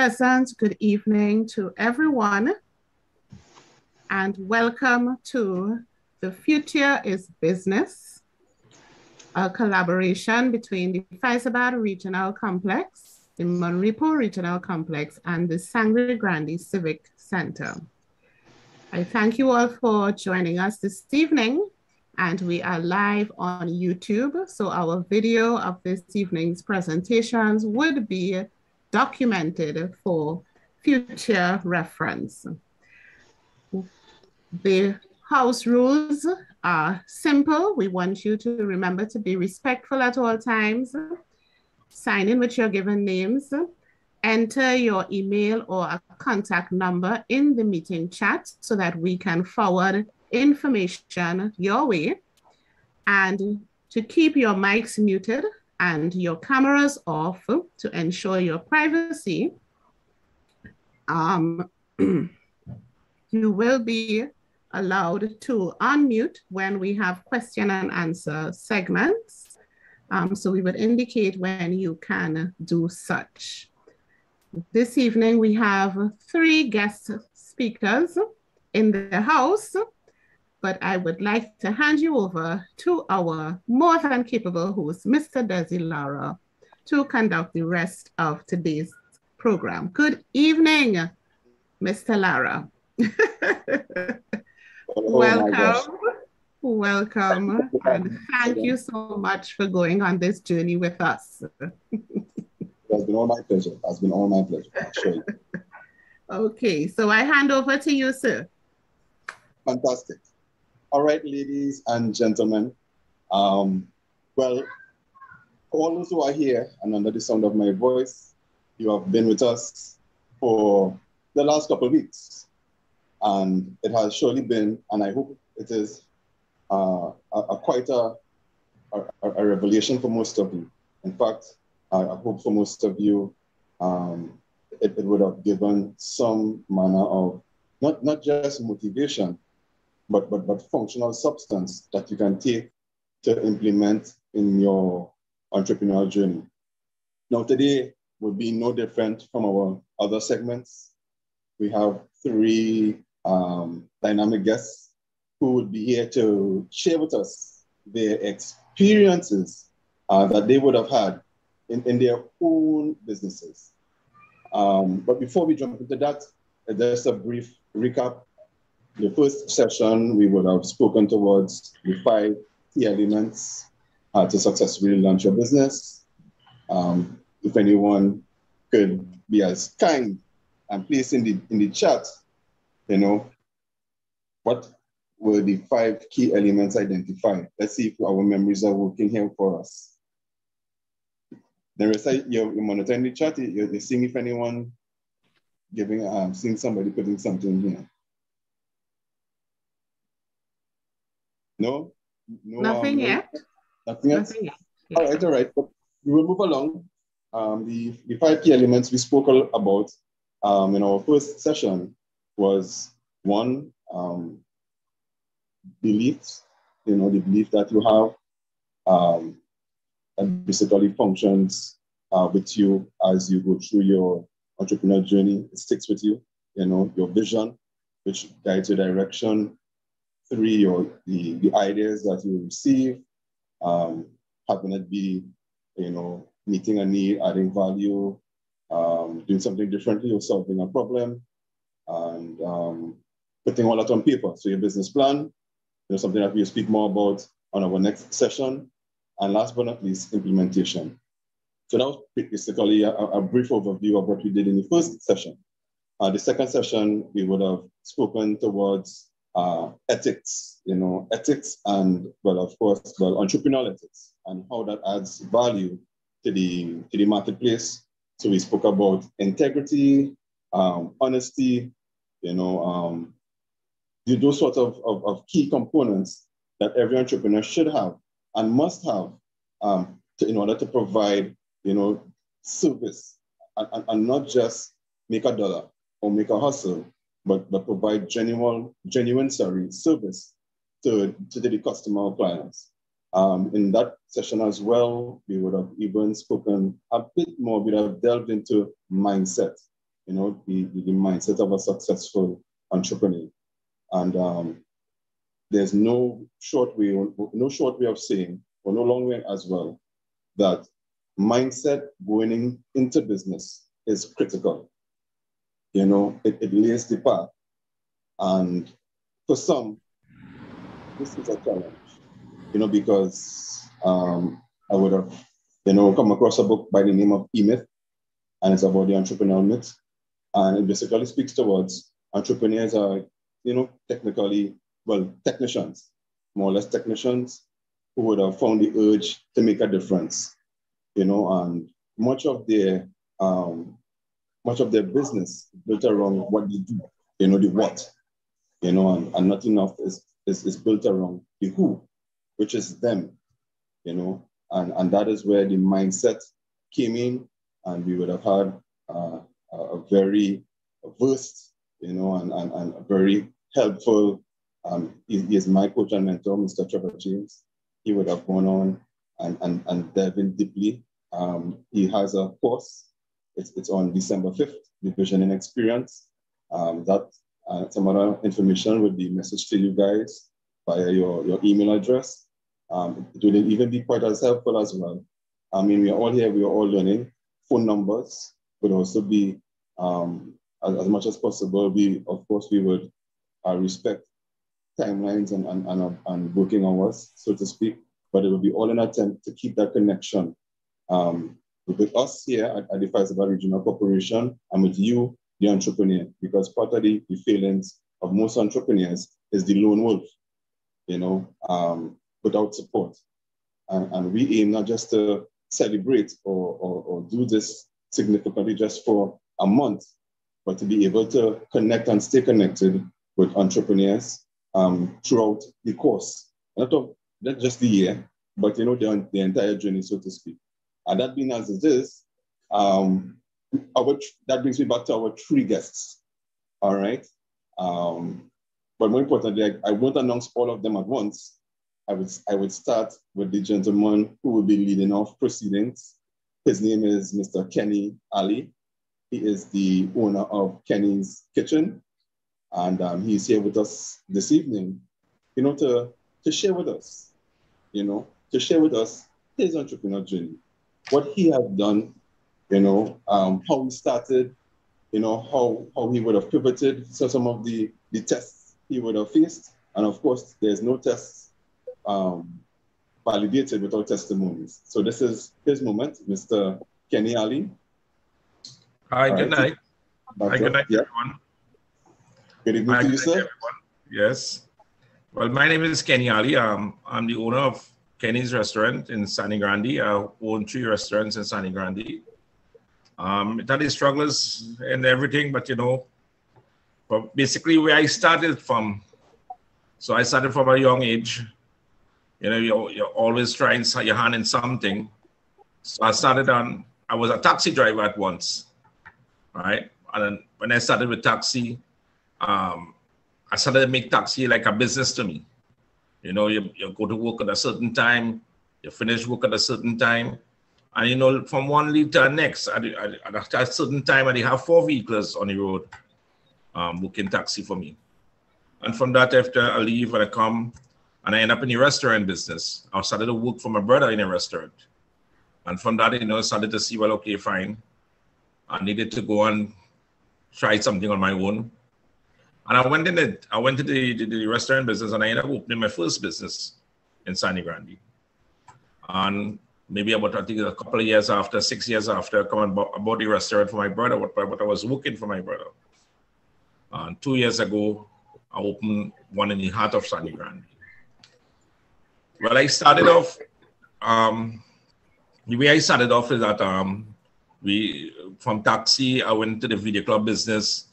pleasant good evening to everyone, and welcome to The Future is Business, a collaboration between the Faizabad Regional Complex, the Monrepo Regional Complex, and the Sangre Grande Civic Center. I thank you all for joining us this evening, and we are live on YouTube, so our video of this evening's presentations would be documented for future reference. The house rules are simple. We want you to remember to be respectful at all times, sign in with your given names, enter your email or a contact number in the meeting chat so that we can forward information your way, and to keep your mics muted and your cameras off to ensure your privacy. You will be allowed to unmute when we have question and answer segments. So we would indicate when you can do such. This evening, we have 3 guest speakers in the house, but I would like to hand you over to our more than capable host, Mr. Dezi Lara, to conduct the rest of today's program. Good evening, Mr. Lara. Welcome, welcome, and thank you so much for going on this journey with us. It's been all my pleasure. It's been all my pleasure. I'll show you. Okay, so I hand over to you, sir. Fantastic. All right, ladies and gentlemen. Well, for all those who are here and under the sound of my voice, you have been with us for the last couple of weeks. And it has surely been, and I hope it is quite a revelation for most of you. In fact, I hope for most of you, it would have given some manner of not just motivation, but functional substance that you can take to implement in your entrepreneurial journey. Now, today will be no different from our other segments. We have 3 dynamic guests who will be here to share with us their experiences that they would have had in their own businesses. But before we jump into that, just a brief recap. The first session, we would have spoken towards the 5 key elements to successfully launch your business. If anyone could be as kind and place in the chat, what were the 5 key elements identified? Let's see if our memories are working here for us. The rest of you're monitoring the chat, you're seeing if anyone seeing somebody putting something here. No? Nothing yet. Nothing yet? Nothing yet. All right. But we will move along. The 5 key elements we spoke about in our first session was 1, beliefs, the belief that you have and basically functions with you as you go through your entrepreneurial journey. It sticks with you, your vision, which guides your direction. 3, the ideas that you receive, having it be, meeting a need, adding value, doing something differently or solving a problem, and putting all that on paper. So your business plan, something that we'll speak more about on our next session. And last but not least, implementation. So that was basically a brief overview of what we did in the first session. The second session, we would have spoken towards ethics, ethics and, of course, entrepreneurial ethics and how that adds value to the marketplace. So we spoke about integrity, honesty, those sorts of key components that every entrepreneur should have and must have in order to provide, service and not just make a dollar or make a hustle, but provide genuine service to the customer or clients. In that session as well, we would have even spoken a bit more, we would have delved into mindset you know, the mindset of a successful entrepreneur. And there's no short way of saying, or no long way as well, that mindset going into business is critical. You know, it lays the path. And for some, this is a challenge, you know, because I would have, you know, come across a book by the name of E-Myth, and it's about the entrepreneurial myth. And it basically speaks towards entrepreneurs are, you know, technicians, more or less technicians who would have found the urge to make a difference, you know, and much of their business built around what they do, you know, the what, you know, and not enough is built around the who, which is them, you know, and that is where the mindset came in, and we would have had a very versed, you know, and a very helpful, he is my coach and mentor, Mr. Trevor James. He would have gone on and delve in deeply. He has a course, it's on December 5th, the Visioning Experience. Some other information would be messaged to you guys via your email address. It will even be quite as helpful as well. I mean, we are all here, we are all learning. Phone numbers would also be, as much as possible, of course, we would respect timelines and working hours, so to speak, but it will be all an attempt to keep that connection with us here at the Faisal Regional Corporation and with you, the entrepreneur, because part of the failings of most entrepreneurs is the lone wolf, you know, without support. And we aim not just to celebrate or do this significantly just for a month, but to be able to connect and stay connected with entrepreneurs throughout the course. Not just the year, but, you know, the entire journey, so to speak. And that being as it is, that brings me back to our three guests, all right? But more importantly, I won't announce all of them at once. I would start with the gentleman who will be leading off proceedings. His name is Mr. Kenny Ali. He is the owner of Kenny's Kitchen, and he's here with us this evening, you know, to share with us, you know, his entrepreneurial journey, what he has done, you know, how he started, you know, how he would have pivoted, so some of the tests he would have faced, and of course, there's no tests validated without testimonies. So this is his moment, Mr. Kenny Ali. Hi, good night. Hi, good night, everyone. Good evening to you, sir. Everyone. Yes. Well, my name is Kenny Ali. I'm the owner of Kenny's Restaurant in Sani Grande. I own 3 restaurants in Sani Grande. It had its struggles and everything, but, you know, but basically where I started from, so I started from a young age. You know, you're always trying your hand in something. So I was a taxi driver at once, right? And then when I started with taxi, I started to make taxi like a business to me. You know, you go to work at a certain time, you finish work at a certain time. And, you know, from one lead to the next, at a certain time, I have 4 vehicles on the road working taxi for me. And from that, after I leave and I come, and I end up in the restaurant business. I started to work for my brother in a restaurant. And from that, you know, I started to see, well, okay, fine. I needed to go and try something on my own. And I went to the restaurant business, and I ended up opening my first business in Sani Grande. And maybe about, I think, a couple of years after, 6 years after, I come about the restaurant for my brother, what I was working for my brother. And 2 years ago, I opened one in the heart of Sani Grande. Well, I started off, the way I started off is that from taxi, I went to the video club business.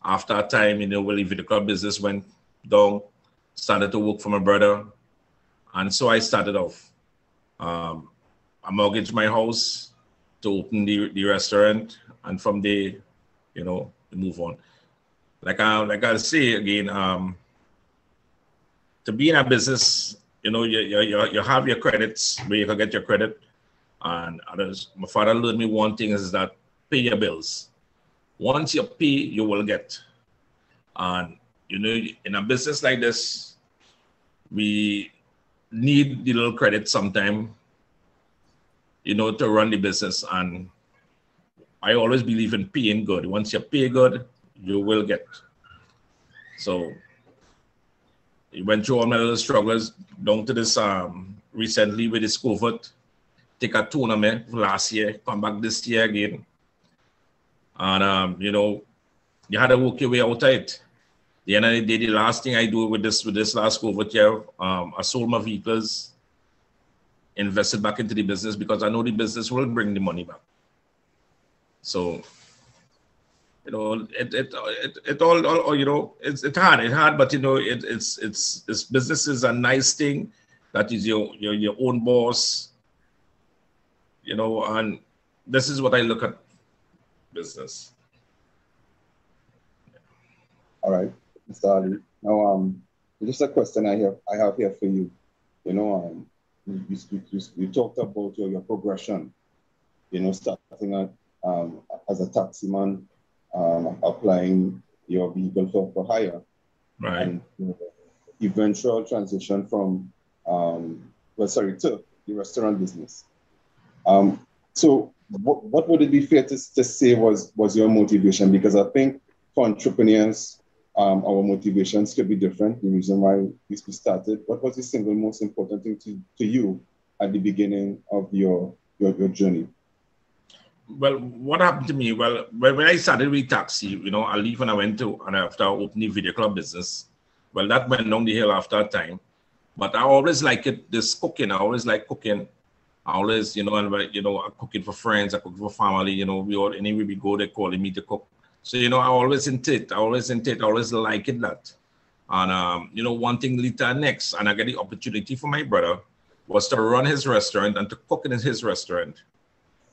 After a time, you know, well, the video club business went down, started to work for my brother. And so I started off. I mortgaged my house to open the restaurant. And from there, you know, move on. Like I'll say again, to be in a business, you know, you have your credits where you can get your credit. And others, my father learned me one thing is that pay your bills. Once you pay, you will get. And, you know, in a business like this, we need the little credit sometime, you know, to run the business. And I always believe in paying good. Once you pay good, you will get. So we went through all my little struggles down to this recently with this COVID. Take a tournament last year, come back this year again. And, you know, you had to work your way out of it. The end of the day, the last thing I do with this last COVID year, I sold my vehicles, invested back into the business because I know the business will bring the money back. So, you know, it all you know, it's hard, but you know, it's business is a nice thing. That is your own boss, you know, and this is what I look at business. All right, Mr. Ali. Now, just a question I have here for you. You know, you talked about your progression. You know, starting out as a taximan, applying your vehicle for hire, Right? And you know, eventual transition from to the restaurant business. So what would it be fair to say was your motivation? Because I think for entrepreneurs, our motivations could be different. The reason why we started. What was the single most important thing to you at the beginning of your journey? Well, what happened to me? Well, when I started with taxi, you know, I leave and I went to, and after opening video club business, well, that went down the hill after a time. But I always like this cooking. I always like cooking. I always, you know, and you know, I cook it for friends, I cook it for family. You know, we all anywhere we go, they calling me to cook. So you know, I always into it. I always like it that. And you know, one thing lead to next, and I get the opportunity for my brother was to run his restaurant and to cook in his restaurant.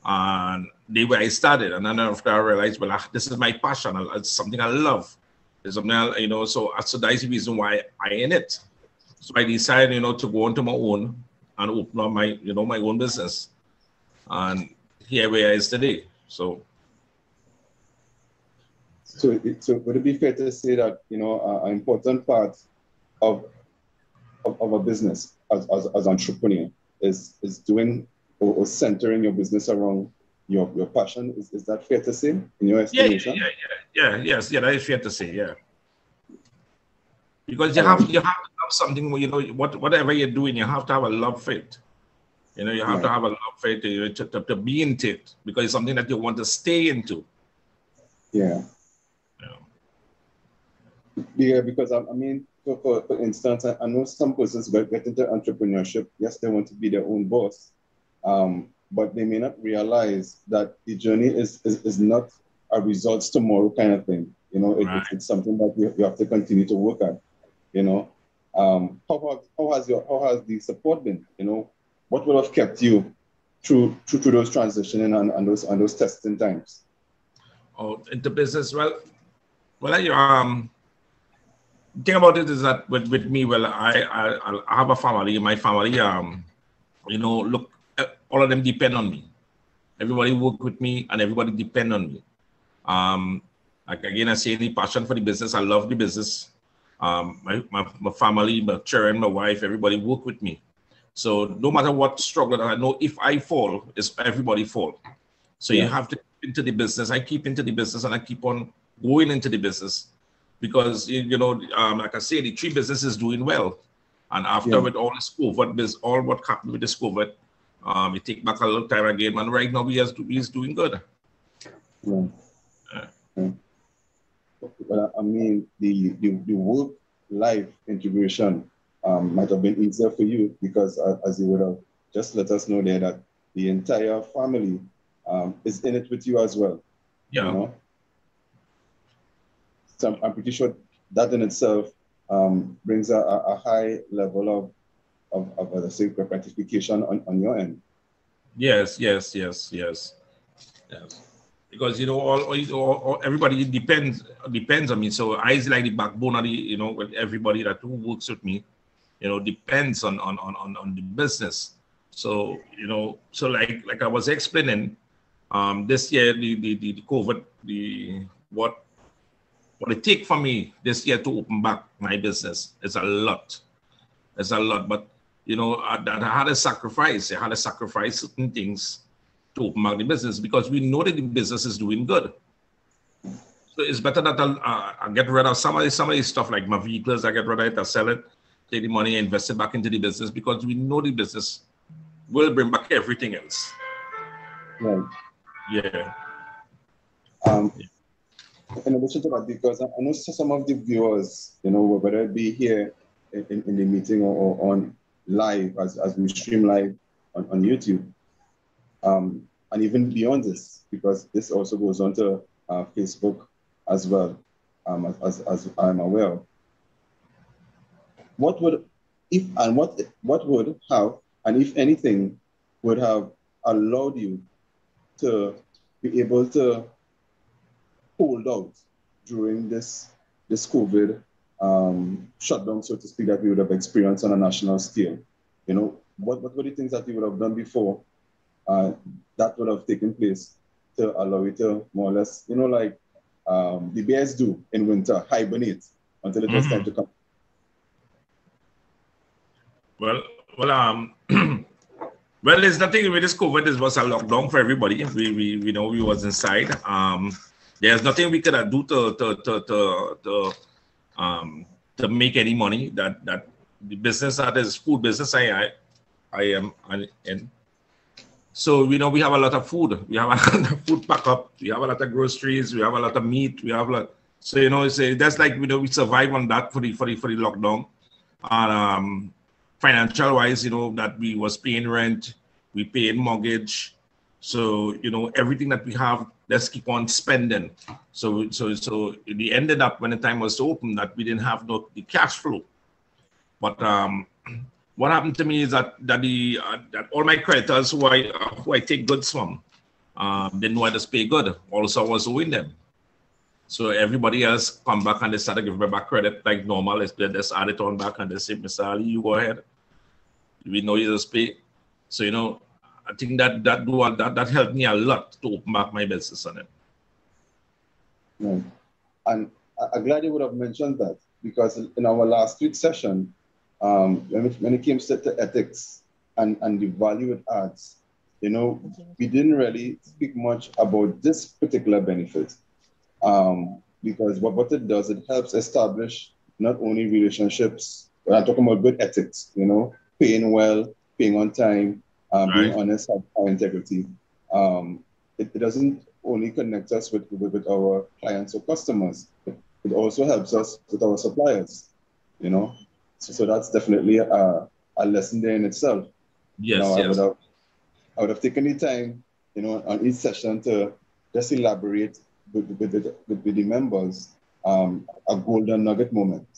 And the way I started, and then after I realized, well, this is my passion. It's something I love. It's something you know. So that's the reason why I in it. So I decided, you know, to go into my own and open up my, you know, my own business. And here we are today. So would it be fair to say that, you know, an important part of a business as entrepreneur is doing or centering your business around your passion? Is that fair to say in your estimation? Yes, that is fair to say, yeah. Because you have to have something where, you know, whatever you're doing, you have to have a love for it. You know, you have to have a love for it to be into it, because it's something that you want to stay into. Yeah. Yeah, because I mean, for instance, I know some persons get into entrepreneurship. Yes, they want to be their own boss, but they may not realize that the journey is not a results tomorrow kind of thing. You know, it's something that you have to continue to work at. You know, how has the support been? You know, what would have kept you through those transitioning and those testing times? Oh, into business, well, thing about it is that with me, well, I have a family. My family, you know, look, all of them depend on me. Everybody work with me, and everybody depend on me. Like again, I say the passion for the business. I love the business. My family, my children, my wife, everybody work with me. So no matter what struggle, I know if I fall, it's everybody fall. So you have to keep into the business. I keep into the business, and I keep on going into the business. Because, you know, like I say, the tree business is doing well. And after with all this COVID, all what happened with this COVID, it take back a little time again. And right now, we is doing good. Well, I mean, the work-life integration might have been easier for you because, as you would have just let us know there, that the entire family is in it with you as well. Yeah. You know? So I'm pretty sure that in itself brings a high level of let's say, gratification on your end. Yes. Because, you know, all everybody depends on me. So I is like the backbone of the, you know, with everybody that who works with me, you know, depends on the business. So, you know, so like I was explaining, this year the COVID what it take for me this year to open back my business is a lot. It's a lot, but you know, I had a sacrifice. I had to sacrifice certain things to open back the business because we know that the business is doing good. So it's better that I get rid of some of the stuff like my vehicles. I get rid of it, I sell it, take the money, invest it back into the business because we know the business will bring back everything else. Right. Yeah. In addition to that, because I know some of the viewers, you know, whether it be here in the meeting or on live as we stream live on YouTube, and even beyond this, because this also goes on to Facebook as well, as I'm aware. What would, if and what would have, and if anything, would have allowed you to be able to hold out during this COVID shutdown, so to speak, that we would have experienced on a national scale? You know, what were the things that you would have done before that would have taken place to allow you to more or less, you know, like the bears do in winter, hibernate until it was time to come? Well, well, there's nothing with this COVID. This was a lockdown for everybody. We know we was inside. There's nothing we could do to make any money. That the business that is food business I am in. So we know we have a lot of food. We have a lot of food pack up. We have a lot of groceries. We have a lot of meat. We have a lot. So you know, it's that's like we survive on that for the lockdown. And financial wise, you know, that we was paying rent, we paying mortgage. So, you know, everything that we have, let's keep on spending. So it ended up when the time was to open that we didn't have the cash flow. But what happened to me is that all my creditors who I take goods from didn't know how to pay good. Also, I was owing them. So everybody else come back and they started giving me back credit like normal. They just add it on back and they say, Mr. Ali, you go ahead. We know you just pay. So, you know, I think that helped me a lot to open back my business on it. Right. And I'm glad you would have mentioned that, because in our last week's session, when it came to ethics and the value it adds, you know, we didn't really speak much about this particular benefit. Because what it does, it helps establish not only relationships, but I'm talking about good ethics, you know, paying well, paying on time, being honest, have high integrity. It doesn't only connect us with our clients or customers, it also helps us with our suppliers, you know. So that's definitely a lesson there in itself. Yes, you know, yes. I would have taken the time, you know, on each session to just elaborate with the members a golden nugget moment.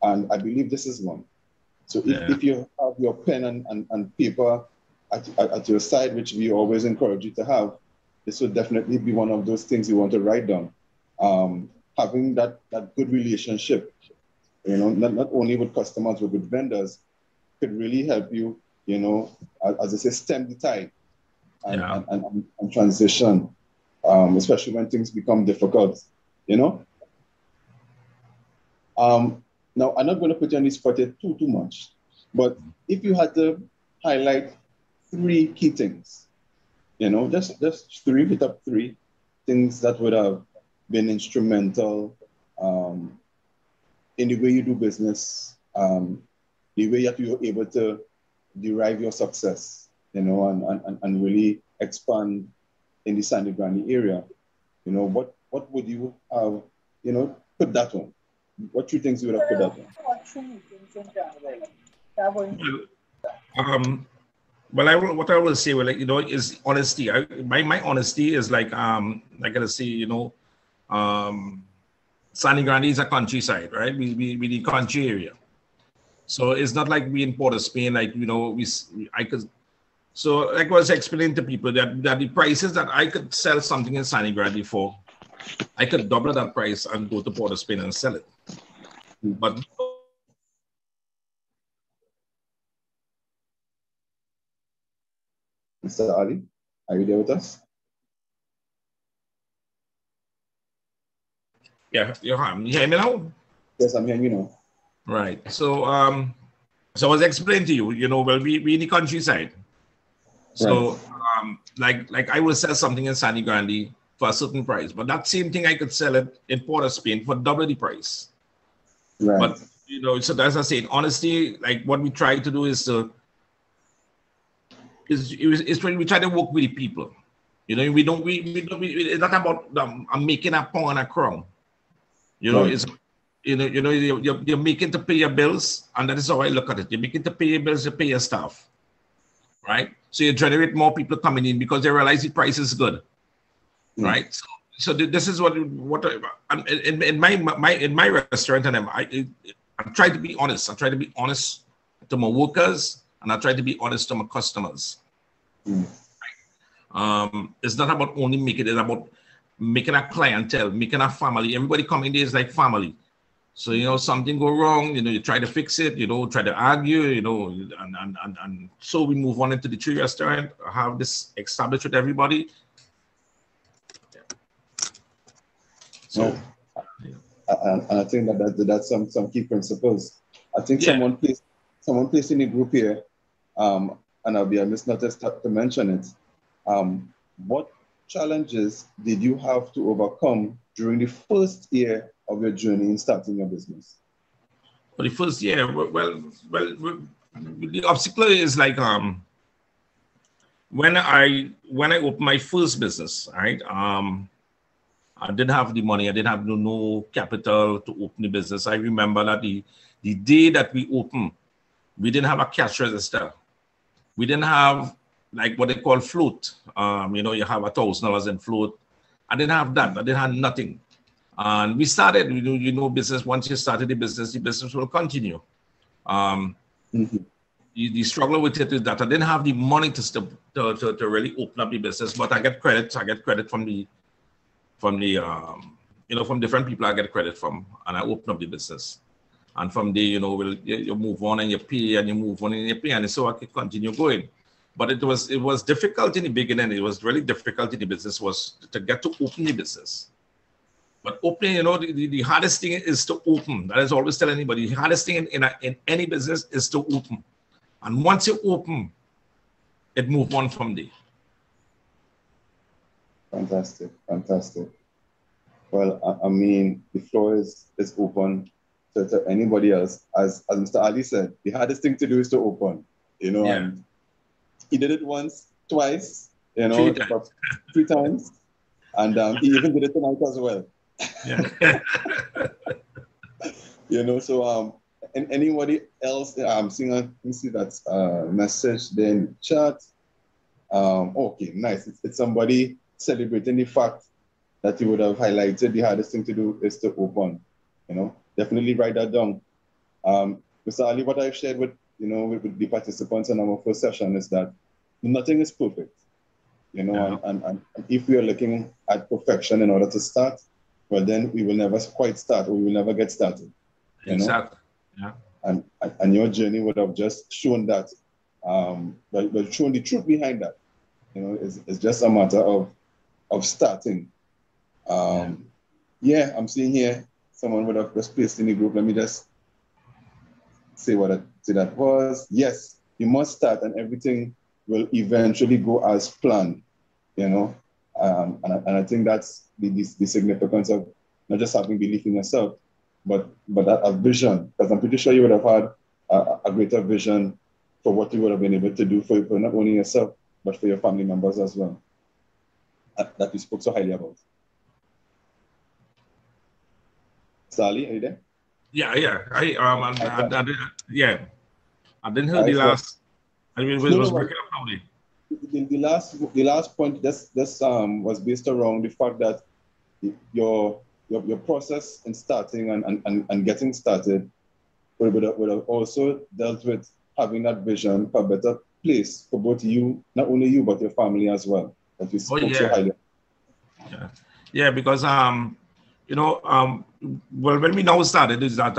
And I believe this is one. So if you have your pen and paper at your side, which we always encourage you to have, this would definitely be one of those things you want to write down. Having that good relationship, you know, not only with customers, but with vendors, could really help you, you know, as I say, stem the tide and transition, especially when things become difficult, you know. Now, I'm not going to put you on the spot here too much, but if you had to highlight 3 key things, you know, just hit up 3 things that would have been instrumental in the way you do business, the way that you're able to derive your success, you know, and really expand in the Sangre Grande area, you know, what would you have, you know, put that on? What 3 things you would have put that on? Well, what I will say, well, like, you know, is honesty. My honesty is like I gotta say, you know, Sangre Grande is a countryside, right? We the country area. So it's not like we in Port of Spain, like, you know, so like I was explaining to people that the prices that I could sell something in Sangre Grande for, I could double that price and go to Port of Spain and sell it. But Mr. Ali, are you there with us? Yeah, you hear me now? Yes, I'm hearing you now. Right. So so I was explaining to you, well, we in the countryside. So like I will sell something in Sani Grande for a certain price, but that same thing I could sell it in Port of Spain for double the price. Right. But so as I say, honestly, like what we try to do is when we try to work with the people. It's not about I'm making a pound and a crown. It's you're making to pay your bills, and that is how I look at it. You're making to pay your bills to pay your staff, right? So you generate more people coming in because they realize the price is good, right? So this is what in my restaurant, and I try to be honest. I try to be honest to my workers, and I try to be honest to my customers. It's not about only making it about making a clientele, making a family. Everybody coming there is like family. So something go wrong, you try to fix it, try to argue, and so we move on into the tree restaurant, have this established with everybody. So, and I think that's some key principles. I think someone placed in a group here, and I'll be amiss not to mention it. What challenges did you have to overcome during the first year of your journey in starting your business? For the first year, well, the obstacle is like when I opened my first business, right? I didn't have the money. I didn't have no capital to open the business. I remember that the day that we opened, we didn't have a cash register. We didn't have like what they call float. You have $1,000 in float. I didn't have that. I didn't have nothing. And we started, business. Once you started the business will continue. The struggle with it is that I didn't have the money to really open up the business, but I get credit. I get credit from different people I get credit from, and I open up the business. And from there, you move on and you pay, and you move on and you pay, and so I can continue going. But it was difficult in the beginning. It was really difficult in the business was to get to open the business. But opening, the hardest thing is to open. That is always tell anybody. The hardest thing in any business is to open. And once you open, it moves on from there. Fantastic. Well, I mean, the floor is open to anybody else. As Mr. Ali said, the hardest thing to do is to open, and he did it once, twice, 3 times. And he even did it tonight as well. Yeah. So and anybody else, I'm seeing that message there in the chat. Okay, nice. It's somebody celebrating the fact that you would have highlighted the hardest thing to do is to open. Definitely write that down. Mr. Ali, what I've shared with the participants in our first session is that nothing is perfect. And if we are looking at perfection in order to start, well, then we will never quite start, or we will never get started. Exactly. Yeah. And your journey would have just shown that, but shown the truth behind that. It's just a matter of starting. I'm seeing here someone would have just placed in the group. Let me just say what that was. Yes, you must start, and everything will eventually go as planned. And I think that's the significance of not just having belief in yourself, but a vision. Because I'm pretty sure you would have had a greater vision for what you would have been able to do for not only yourself, but for your family members as well, that you spoke so highly about. Sally, are you there? Yeah. I didn't hear the last. It was breaking up now. The last point this was based around the fact that your process in starting and getting started would have also dealt with having that vision for a better place for both you, not only you, but your family as well, that you spoke so highly. Yeah, because well, when we now started is that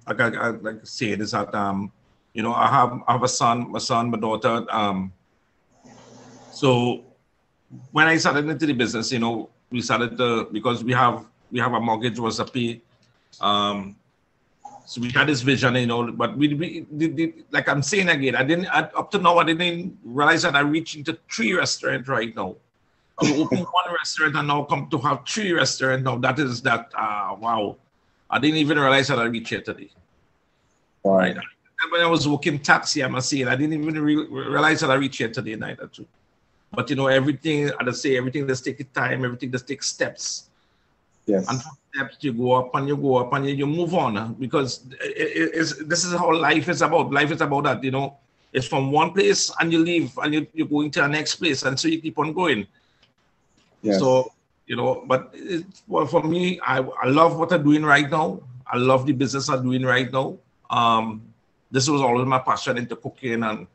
like I said is that I have a son, my daughter. So when I started into the business, we started because we have we have a mortgage was to pay. So we had this vision, you know, but like I'm saying again, up to now, I didn't realize that I reached into 3 restaurants right now. To open 1 restaurant and now come to have 3 restaurants now, wow. I didn't even realize that I reached here today. Wow. Right. When I was working taxi, I must say, I didn't even realize that I reached here today neither too. But you know, everything, everything does take time, everything does take steps. Yes. And from steps you go up and you move on, because this is how life is about. Life is about that, you know. It's from one place and you leave and you're going to the next place, and so you keep on going. Yes. So, you know, but well, for me, I love what I'm doing right now. I love the business I'm doing right now. This was always my passion into cooking, and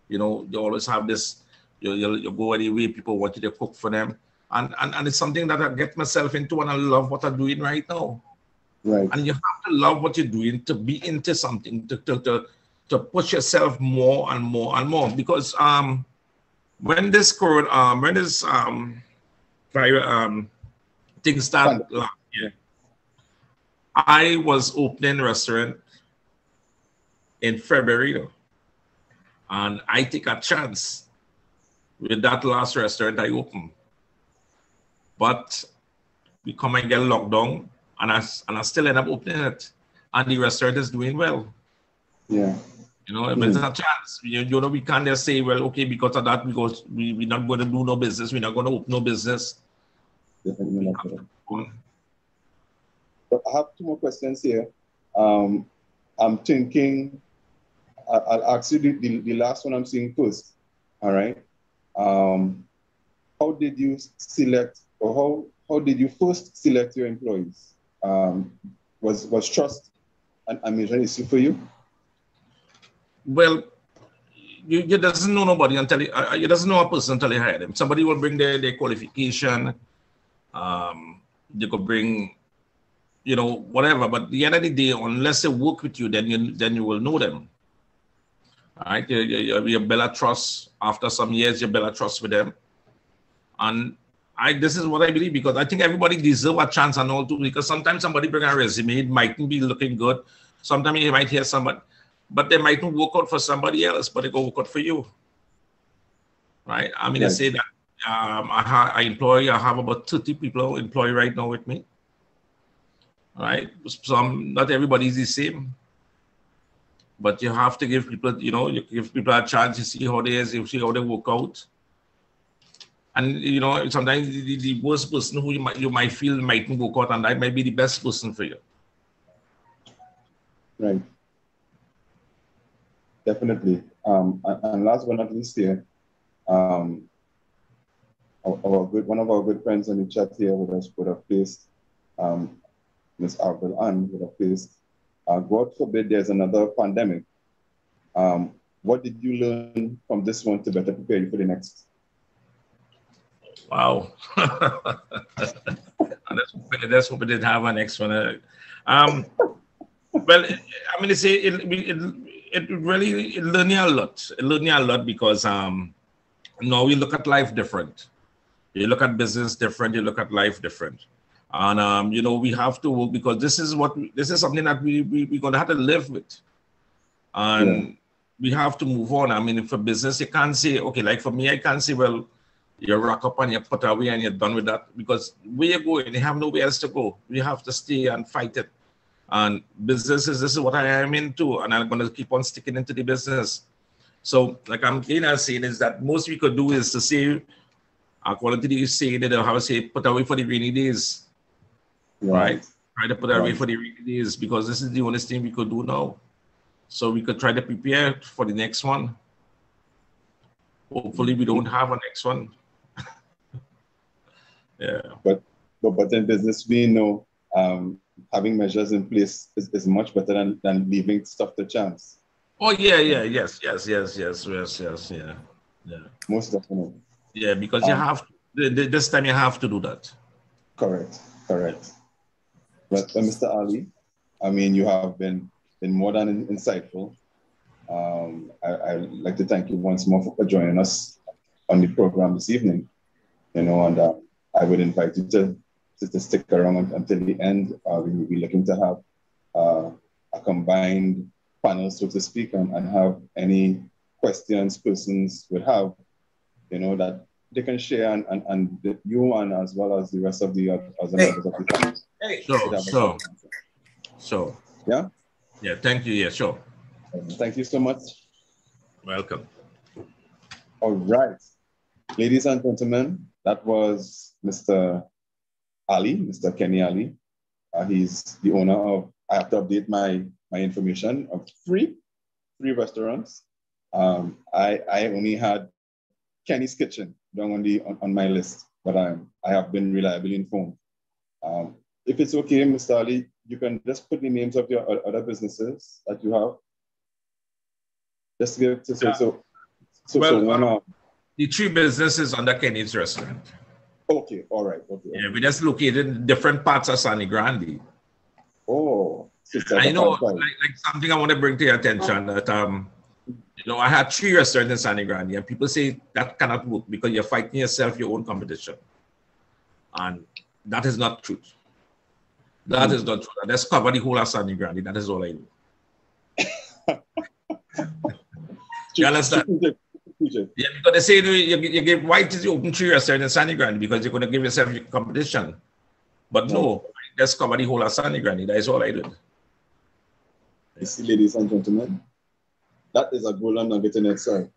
you know, you always have this. You go anyway, people want you to cook for them, and it's something that I get myself into, and I love what I'm doing right now. Right. And you have to love what you're doing to be into something, to push yourself more and more and more. Because when this things start last year, I was opening a restaurant in February, and I take a chance with that last restaurant I opened. But we come and get locked down, and I still end up opening it, and the restaurant is doing well. Yeah. You know, if it's a chance, you know, we can't just say, well, okay, because of that, we're not going to do no business, we're not going to open no business. Definitely not. But I have 2 more questions here. I'm thinking, I'll ask you the last one I'm seeing first. All right. How did you select, or how did you first select your employees? Was trust a major issue for you? Well, you doesn't know nobody until you doesn't know a person until you hire them. Somebody will bring their qualification. They could bring, you know, whatever. But at the end of the day, unless they work with you, then you will know them. All right, you build a trust. After some years, you build a trust with them. And this is what I believe, because I think everybody deserves a chance and all too. Because sometimes somebody bring a resume, it mightn't be looking good. Sometimes you might hear somebody, but they mightn't work out for somebody else, but they go work out for you. Right? I mean, I say that I have about 30 people employed right now with me. Right? Not everybody is the same. But you have to give people, you know, you give people a chance to see how they is, you see how they work out. And, you know, sometimes the worst person who you might feel mightn't work out, and that might be the best person for you. Right. Definitely. And last but not least here, one of our good friends in the chat here would have placed, Ms. Arbel Ann would have placed, God forbid there's another pandemic. What did you learn from this one to better prepare you for the next? Wow. Let's hope we didn't have a next one. Well, I mean, it really learned me a lot. It learned me a lot because now we look at life different. You look at business different. You look at life different. And you know, we have to work, because this is something that we're gonna have to live with, and we have to move on. I mean, for business, you can't say, okay, like for me, I can't say, well, you rock up and you put away and you're done with that, because where you're going, you have nowhere else to go. We have to stay and fight it. And this is what I am into, and I'm gonna keep on sticking into the business. So, like I'm saying, is that most we could do is to say, according to the saying, that they'll have to say, put away for the rainy days. Right? Try to put away for the rainy days, because this is the only thing we could do now. So we could try to prepare for the next one. Hopefully we don't have a next one. Yeah. But in business, we know having measures in place is much better than leaving stuff to chance. Oh yes. Most definitely. Yeah, because you have this time you have to do that. Correct. But Mr. Ali, I mean, you have been more than insightful. I'd like to thank you once more for joining us on the program this evening. You know, and I would invite you to to stick around until the end. We will be looking to have a combined panel, so to speak, and have any questions persons would have, that they can share, and you and as well as the rest of the other members of the panel. Sure. Yeah? Yeah, thank you. Yeah, sure. Thank you so much. Welcome. All right. Ladies and gentlemen, that was Mr. Ali, Mr. Kenny Ali. He's the owner of, I have to update my information, of three restaurants. I only had Kenny's Kitchen down on my list, but I have been reliably informed. If it's okay, Mr. Ali, you can just put the names of your other businesses that you have. Just give to the three businesses under Kenny's restaurant. Okay, all right. Okay. Yeah, we're just located in different parts of Sani Grande. Oh, I know, like something I want to bring to your attention that I had 3 restaurants in Sani Grande, and people say that cannot work because you're fighting yourself, your own competition, and that is not true. That is not true. Let's cover the whole of Sani Grande. That is all I do. You understand? Yeah, because they say you give white is open 3 restaurants in Sani Grande because you're going to give yourself competition. But no, let's cover the whole of Sani Grande. That is all I did. You see, ladies and gentlemen, that is a golden nugget in itself.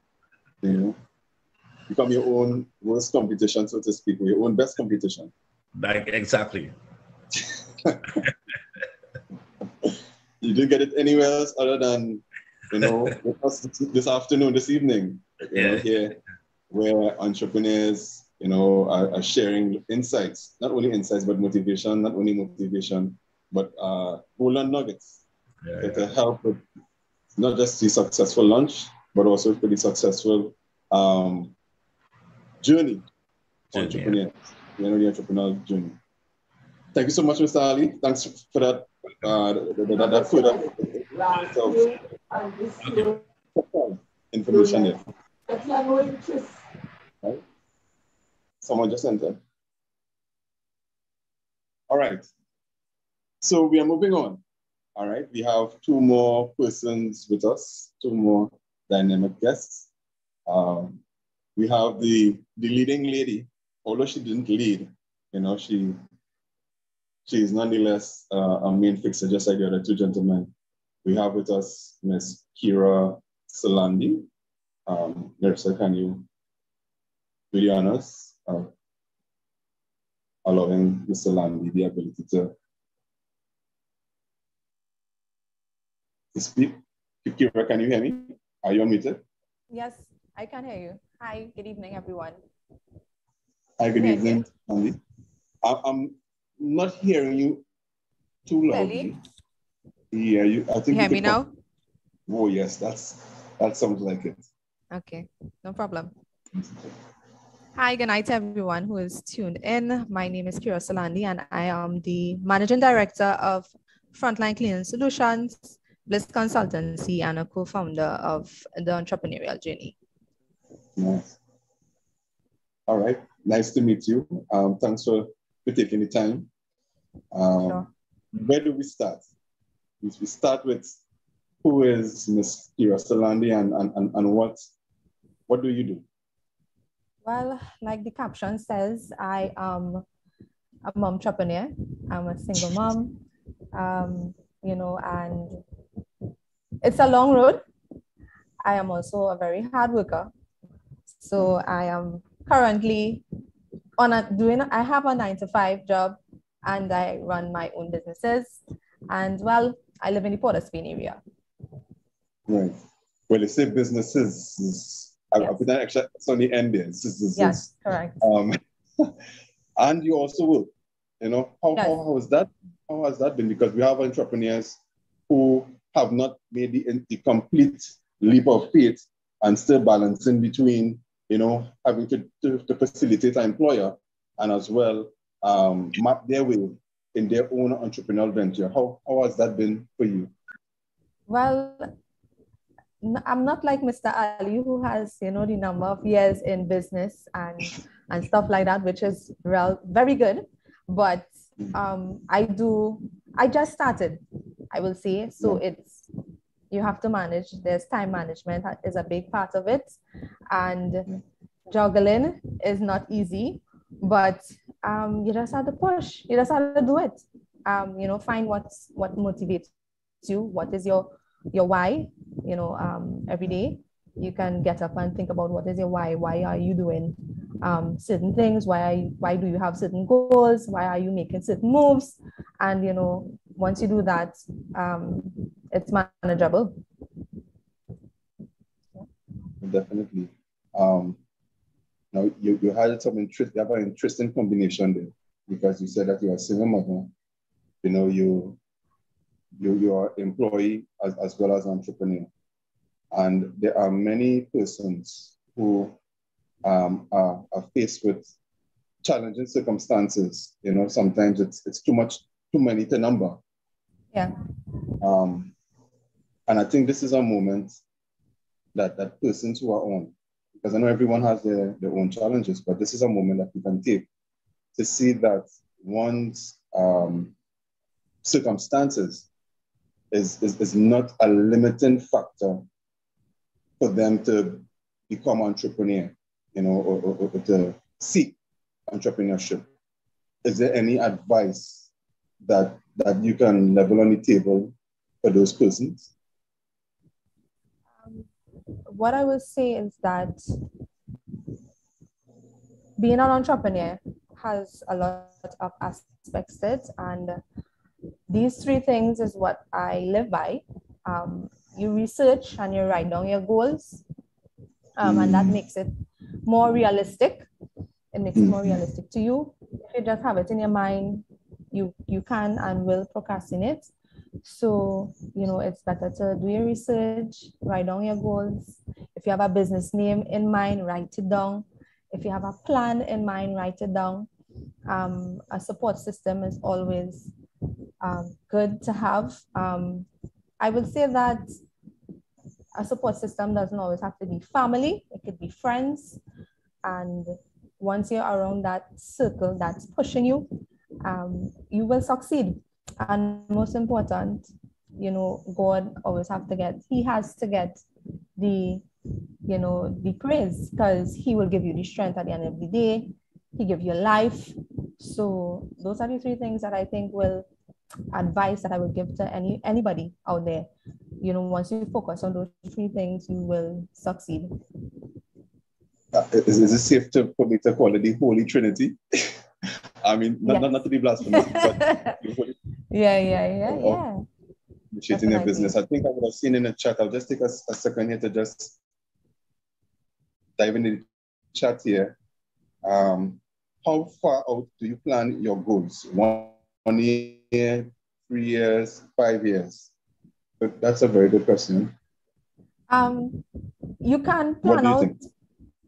Become your own worst competition, so to speak, or your own best competition. Like, exactly. You didn't get it anywhere else other than, with us this afternoon, this evening, here, where entrepreneurs, are sharing insights, not only insights, but motivation, not only motivation, but golden nuggets to help with not just the successful launch, but also for the successful journey for entrepreneurs, the entrepreneurial journey. Thank you so much, Mr. Ali. Thanks for that. That further information there. Right? Someone just entered. All right. So we are moving on. All right. We have 2 more persons with us, 2 more dynamic guests. We have the leading lady, although she didn't lead, she is nonetheless a main fixer, just like the other 2 gentlemen. We have with us Ms. Kira Salandi. Nerissa, can you do the honors of allowing Ms. Salandi the ability to speak? Kira, can you hear me? Are you unmuted? Yes, I can hear you. Hi, good evening, everyone. Hi, good evening, Sandy. I'm not hearing you too loudly. Yeah, I think you hear me now? Oh yes, that sounds like it. Okay, no problem. Hi, good night to everyone who is tuned in. My name is Kira Salandi, and I am the Managing Director of Frontline Cleaning Solutions, Bliss Consultancy, and a co-founder of the Entrepreneurial Journey. Nice. All right, nice to meet you. Thanks for taking the time. Sure. Where do we start? We start with who is Ms. Kira Salandi and what do you do? Well, like the caption says, I am a momtrepreneur. I'm a single mom, and it's a long road. I am also a very hard worker. So I am currently I have a 9-to-5 job, and I run my own businesses. And well, I live in the Port of Spain area. Right. Well, they say businesses. I put that extra on the end there. Yes, correct. And you also work. How has that been? Because we have entrepreneurs who have not made the complete leap of faith and still balancing between, having to facilitate an employer and as well map their way in their own entrepreneurial venture. How has that been for you? Well, I'm not like Mr. Ali, who has, the number of years in business and stuff like that, which is very good. But I just started, I will say. So you have to manage. There's time management is a big part of it. And juggling is not easy, but you just have to push. You just have to do it. Find what motivates you. What is your why? Every day you can get up and think about what is your why. Why are you doing certain things? Why do you have certain goals? Why are you making certain moves? And once you do that, it's manageable. Definitely. Now you had some interest. You have an interesting combination there, because you said that you are a single mother. You are employee as well as entrepreneur, and there are many persons who are faced with challenging circumstances. Sometimes it's too many to number. Yeah. And I think this is a moment that persons who are on, because I know everyone has their own challenges, but this is a moment that you can take to see that one's circumstances is not a limiting factor for them to become entrepreneur, or to seek entrepreneurship. Is there any advice that you can level on the table for those persons? What I will say is that being an entrepreneur has a lot of aspects to it, and these three things is what I live by. You research and you write down your goals, and that makes it more realistic. It makes it more realistic to you. If you just have it in your mind, you can and will procrastinate. So, it's better to do your research, write down your goals. If you have a business name in mind, write it down. If you have a plan in mind, write it down. A support system is always good to have. I would say that a support system doesn't always have to be family. It could be friends. And once you're around that circle that's pushing you, you will succeed. And most important, God always has to get the praise, because he will give you the strength at the end of the day. He give you life. So those are the three things that I think advice that I would give to anybody out there. Once you focus on those three things, you will succeed. Is it safe for me to call it the Holy Trinity? I mean, not to be blasphemous, but yeah. Initiating your business. I think I would have seen in the chat. I'll just take a second here to just dive into the chat here. How far out do you plan your goals? 1 year, 3 years, 5 years? But that's a very good question. You can plan out.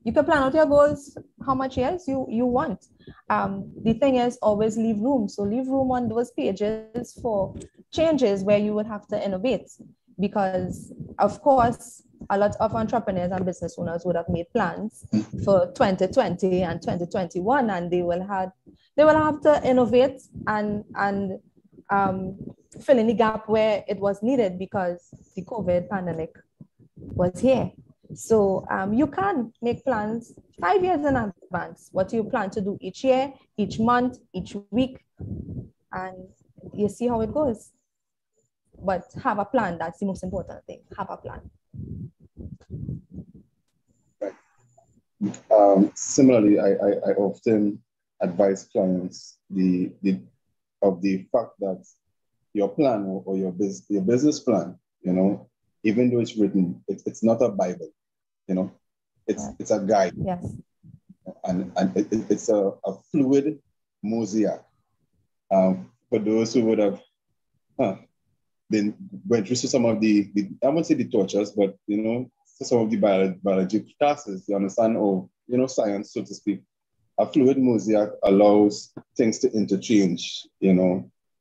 You can plan out your goals, how much years you want. The thing is, always leave room. So leave room on those pages for changes where you would have to innovate. Because, of course, a lot of entrepreneurs and business owners would have made plans for 2020 and 2021, and they will have to innovate and fill in the gap where it was needed, because the COVID pandemic was here. So you can make plans 5 years in advance. What do you plan to do each year, each month, each week, and you see how it goes. But have a plan. That's the most important thing. Have a plan. Similarly, I often advise clients of the fact that your plan or your business plan, even though it's written, it's not a Bible. It's a guide. Yes. And it's a fluid mosaic. For those who would have went through some of the I won't say the tortures, but some of the biology classes, you understand, or science, so to speak. A fluid mosaic allows things to interchange,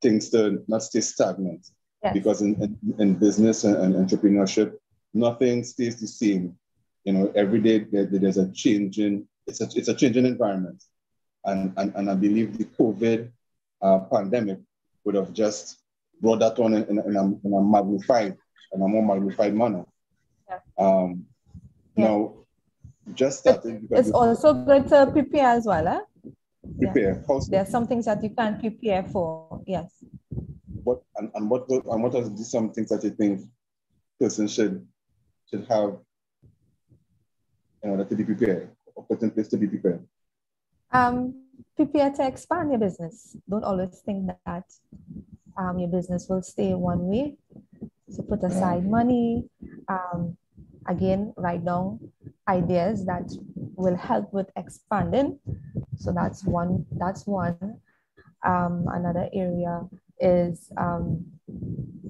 things to not stay stagnant. Yes. Because in business and entrepreneurship, nothing stays the same. Every day there's a changing, it's a changing environment. And I believe the COVID pandemic would have just brought that on in a magnified, in a more magnified manner. Yeah. Now, just started. It's also good to prepare as well, eh? Prepare. Yeah. There are some things that you can prepare for. Yes. What are some things that you think person should have in order to be prepared, or put in place to be prepared? Prepare to expand your business. Don't always think that your business will stay one way. So put aside money. Again, write down ideas that will help with expanding. So that's one. Another area is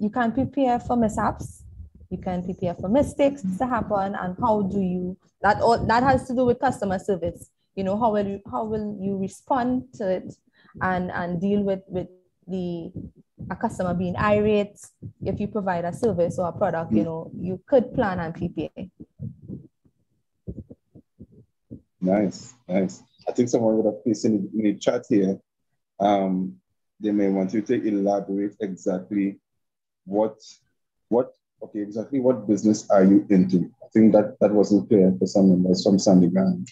you can prepare for mishaps. You can prepare for mistakes to happen, and how do you that has to do with customer service. You know, how will you respond to it and deal with a customer being irate. If you provide a service or a product, you know, you could plan and prepare. Nice. I think someone would have placed in the chat here. They may want you to elaborate exactly what business are you into? I think that wasn't clear for some members from Sandy Grande.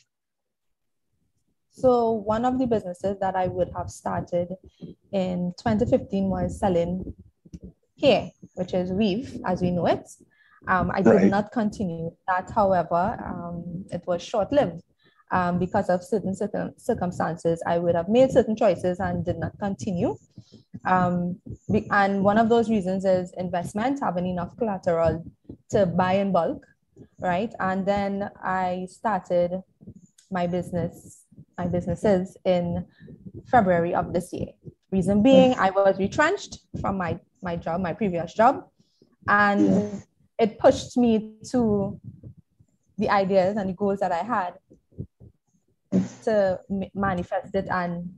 So one of the businesses that I would have started in 2015 was selling hair, which is weave as we know it. I did not continue that, however, it was short-lived. Because of certain circumstances, I would have made certain choices and did not continue. And one of those reasons is investment, having enough collateral to buy in bulk, right? And then I started my businesses in February of this year. Reason being, I was retrenched from my previous job, and it pushed me to the ideas and the goals that I had to manifest it and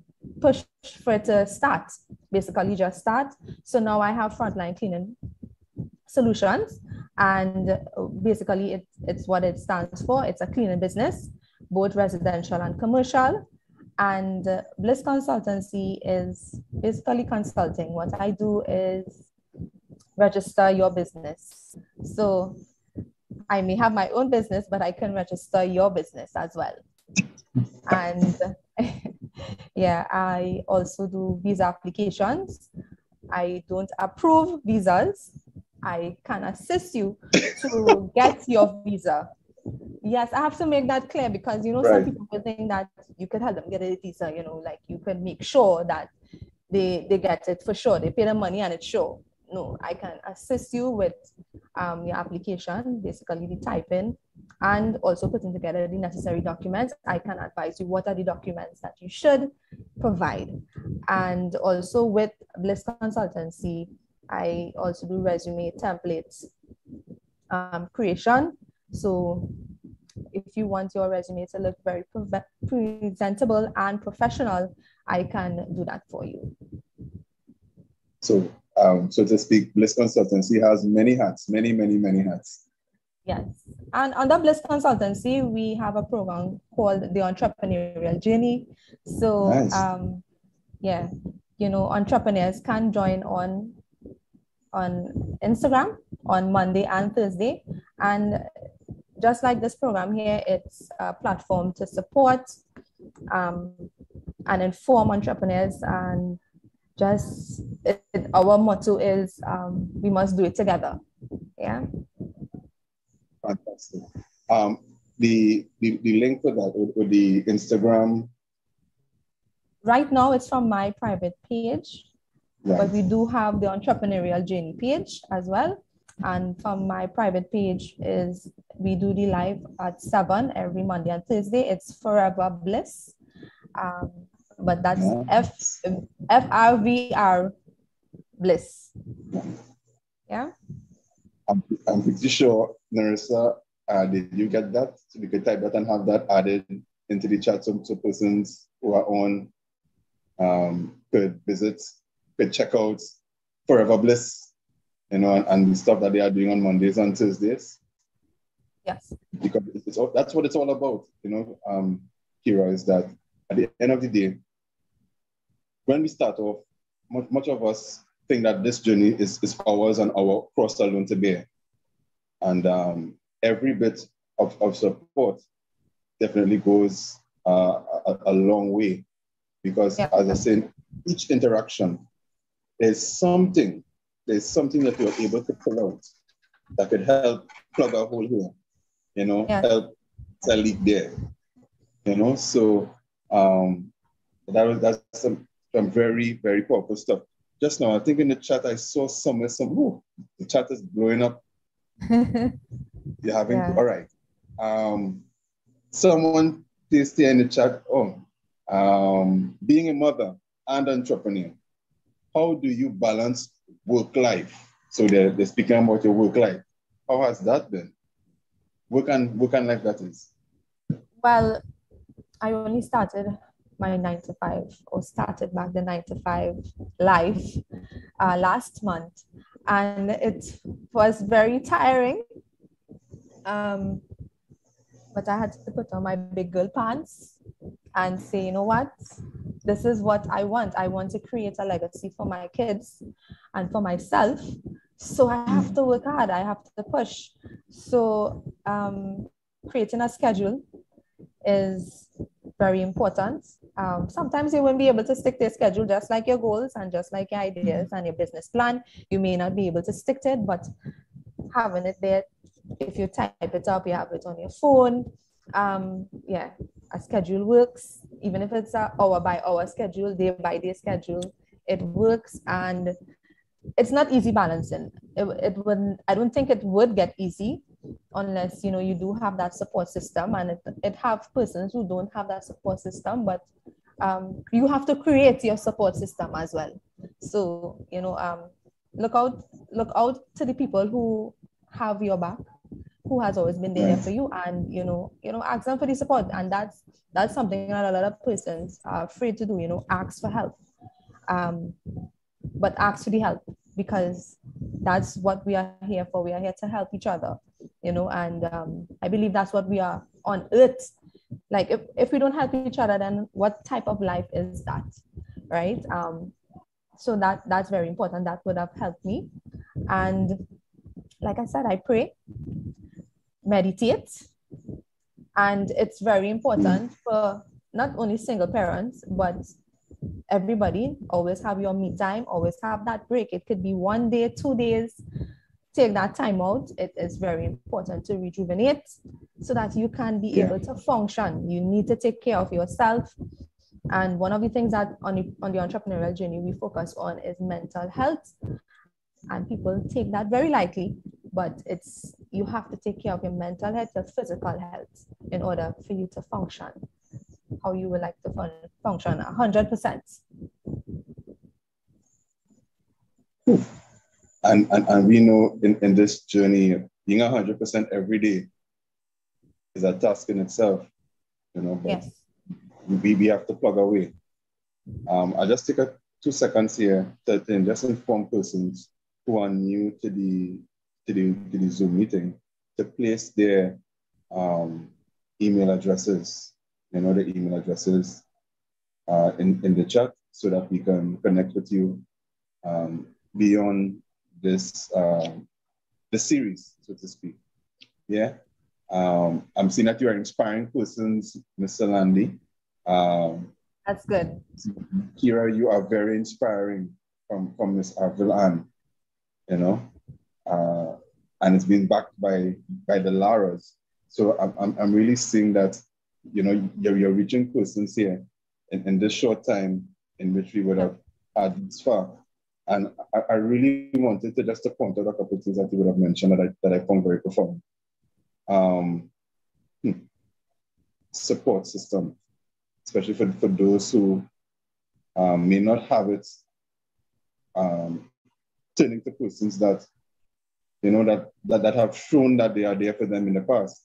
push for it to start, basically just start. So now I have Frontline Cleaning Solutions, and basically it's what it stands for. It's a cleaning business, both residential and commercial. And Bliss Consultancy is basically consulting. What I do is register your business. So I may have my own business, but I can register your business as well. And yeah, I also do visa applications. I don't approve visas. I can assist you to get your visa. Yes, I have to make that clear because, you know, some people will think that you could help them get a visa, you know, like you can make sure that they get it for sure. They pay the money and it's sure. No, I can assist you with your application, basically the typing, and also putting together the necessary documents. I can advise you what are the documents that you should provide. And also with Bliss Consultancy, I also do resume templates creation. So if you want your resume to look very presentable and professional, I can do that for you. So, so to speak, Bliss Consultancy has many hats, many hats. Yes. And under Bliss Consultancy, we have a program called the Entrepreneurial Journey. So, nice. Yeah, you know, entrepreneurs can join on Instagram on Monday and Thursday. And just like this program here, it's a platform to support and inform entrepreneurs. And just our motto is we must do it together. Yeah. Fantastic. The link for that or the Instagram? Right now it's from my private page, but we do have the Entrepreneurial Journey page as well. And from my private page is we do the live at 7 every Monday and Thursday. It's Forever Bliss. But that's FRVR Bliss. Yeah. I'm pretty sure, Narissa, did you get that? So we could type that and have that added into the chat so persons who are on could visit, could check out Forever Bliss, you know, and the stuff that they are doing on Mondays and Thursdays. Yes. Because that's what it's all about, you know, Kira, is that at the end of the day, when we start off, much of us think that this journey is ours and our cross alone to bear. And every bit of support definitely goes a long way, because as I said, each interaction, there's something that you're able to pull out that could help plug a hole here, help a leak there, So that's some very, very powerful stuff. Just now, I think in the chat, I saw the chat is blowing up. You're having, all right. Someone is there in the chat, being a mother and entrepreneur, how do you balance work life? So they're speaking about your work life. How has that been? Work and life, that is. Well, I only started my 9 to 5, or started back the 9 to 5 life last month, and it was very tiring. But I had to put on my big girl pants and say, you know what? This is what I want. I want to create a legacy for my kids and for myself. So I have to work hard. I have to push. So creating a schedule is very important. Sometimes you won't be able to stick to your schedule, just like your goals and just like your ideas and your business plan. You may not be able to stick to it, but having it there, if you type it up, you have it on your phone. A schedule works. Even if it's an hour by hour schedule, day by day schedule, it works. And it's not easy balancing. It wouldn't, I don't think it would get easy unless, you do have that support system. And it have persons who don't have that support system, but you have to create your support system as well. So, look out to the people who have your back, who has always been there for you, and ask them for the support. And that's something that a lot of persons are afraid to do, ask for help. But ask for the help, because that's what we are here for. We are here to help each other, and I believe that's what we are on earth. Like if we don't help each other, then what type of life is that, right? So that's very important. That would have helped me. And like I said, I pray, meditate, and it's very important for not only single parents, but everybody. Always have your me time, always have that break. It could be 1 day, 2 days. Take that time out. It is very important to rejuvenate so that you can be able to function. You need to take care of yourself. And one of the things that on the entrepreneurial journey we focus on is mental health. And people take that very lightly, but you have to take care of your mental health, your physical health, in order for you to function how you would like to function 100%. And we know in this journey, being 100% every day is a task in itself, but we have to plug away. I'll just take 2 seconds here to just inform persons who are new to the Zoom meeting to place their email addresses, the email addresses in the chat, so that we can connect with you beyond this series, so to speak. Yeah. I'm seeing that you are inspiring persons, Ms. Salandi. That's good. Kira, you are very inspiring from Ms. Arvil, and it's been backed by the Laras. So I'm really seeing that, you're reaching persons here in this short time in which we would have had this far. And I really wanted to just point out a couple of things that you would have mentioned that I found very profound. Support system, especially for those who may not have it, turning to persons that, that have shown that they are there for them in the past.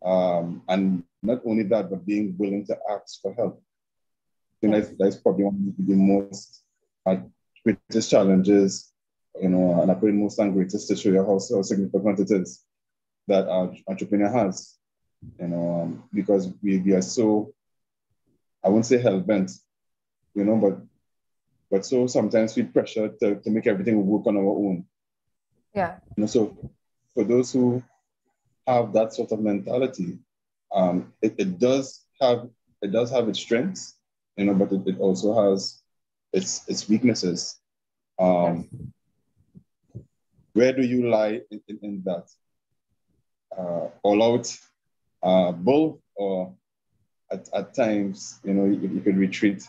And not only that, but being willing to ask for help. I think that's probably one of the most greatest challenges, and I put most and greatest to show you how significant it is that our entrepreneur has, because we are so, I won't say hell-bent, but but so sometimes we pressure to make everything work on our own. Yeah. So for those who have that sort of mentality, it does have its strengths, but it also has its weaknesses. Yes. Where do you lie in that? All out bull, or at times, you could retreat?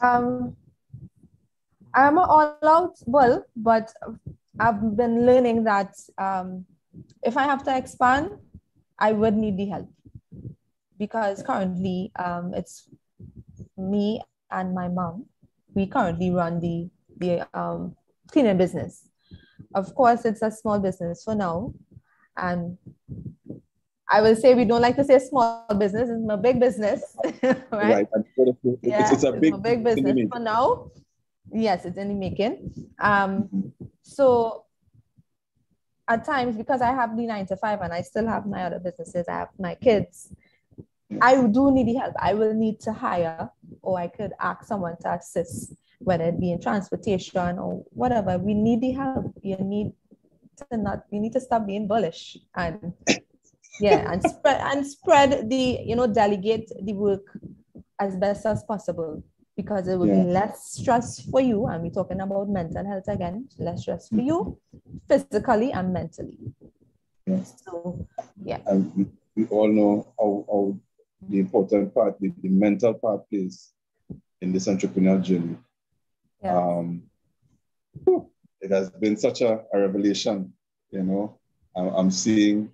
I'm an all-out bull, but I've been learning that if I have to expand, I would need the help, because currently it's me and my mom. We currently run the cleaning business. Of course, it's a small business for now, and I will say we don't like to say small business. It's a big business, right? It's a big business for now. Yes, it's in the making. So at times, because I have the 9 to 5 and I still have my other businesses, I have my kids, I do need the help. I will need to hire, or I could ask someone to assist, whether it be in transportation or whatever. We need the help. You need to stop being bullish and spread the, delegate the work as best as possible, because it will be less stress for you. And we're talking about mental health again, less stress for you physically and mentally. So, yeah. And we all know how the important part, the mental part plays in this entrepreneurial journey. It has been such a revelation, I'm seeing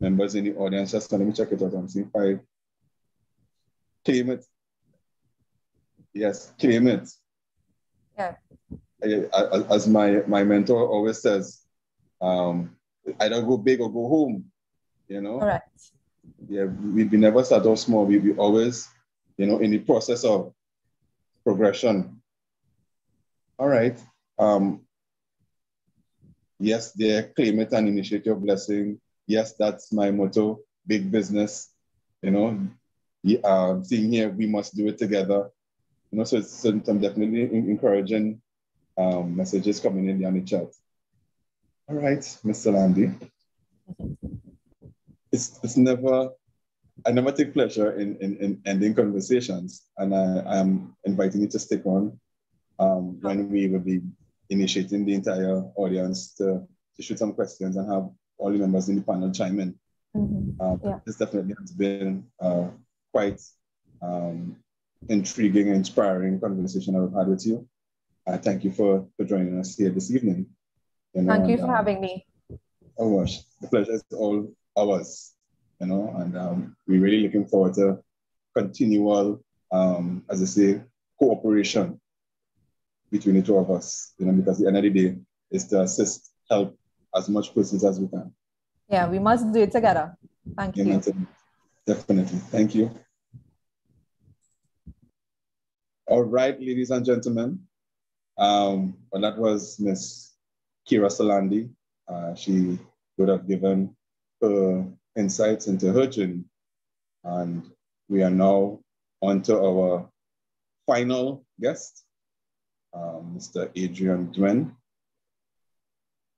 members in the audience. Just let me check it out. I'm seeing 5. Claim it. Yes, claim it. Yeah. As my mentor always says, either go big or go home, Correct. Yeah, we never start off small. We always, in the process of progression. All right. Yes, there, claim it and initiate your blessing. Yes, that's my motto, big business. Seeing here, we must do it together. So it's some definitely encouraging messages coming in on the chat. All right, Mr. Landy. I never take pleasure in ending conversations, and I am inviting you to stick on when we will be initiating the entire audience to shoot some questions and have all the members in the panel chime in. This definitely has been quite intriguing and inspiring conversation I've had with you. Thank you for joining us here this evening. Thank you for having me. Oh gosh, the pleasure is all ours, and we're really looking forward to continual, as I say, cooperation between the two of us, because the end of the day is to assist, help as much persons as we can. Yeah, we must do it together. Thank you. Definitely. Thank you. All right, ladies and gentlemen. Well, that was Miss Kira Salandi. She would have given her insights into her journey. And we are now on to our final guest, Mr. Adrian Dwen.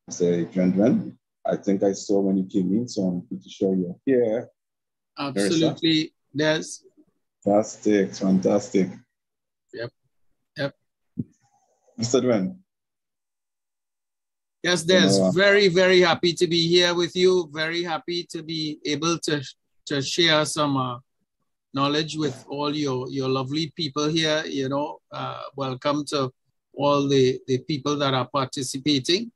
Mr. Adrian Dwen, I think I saw when you came in, so I'm pretty sure you're here. Absolutely, Des. Fantastic, fantastic. Yep. Mr. Dwen. Yes, Des, very, very happy to be here with you. Very happy to be able to share some knowledge with all your lovely people here. Welcome to all the people that are participating.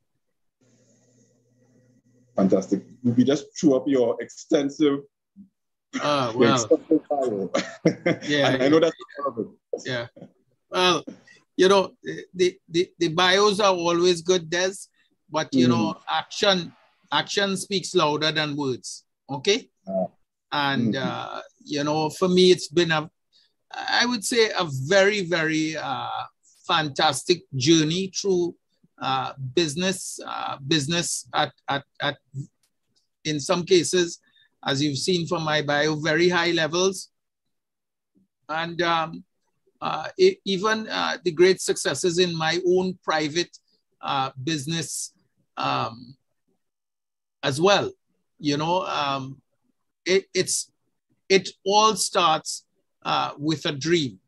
Fantastic. We just threw up your extensive bio. Yeah, and I know that's part of it. Yeah. Well, the bios are always good, Des, but action speaks louder than words. Okay. And for me, it's been I would say a very, very fantastic journey through business at in some cases, as you've seen from my bio, very high levels. And even the great successes in my own private business as well. You know, it all starts with a dream,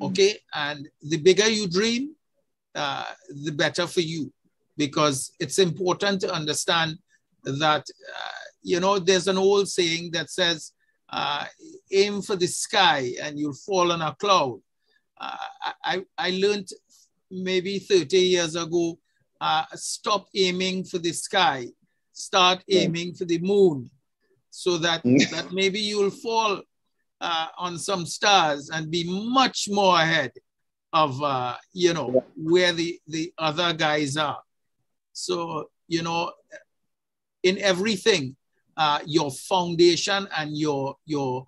okay? And the bigger you dream, the better for you, because it's important to understand that, you know, there's an old saying that says, aim for the sky and you'll fall on a cloud. I learned maybe 30 years ago, stop aiming for the sky, start aiming for the moon, so that, that maybe you'll fall on some stars and be much more ahead of, you know, where the other guys are. So, you know, in everything, your foundation and your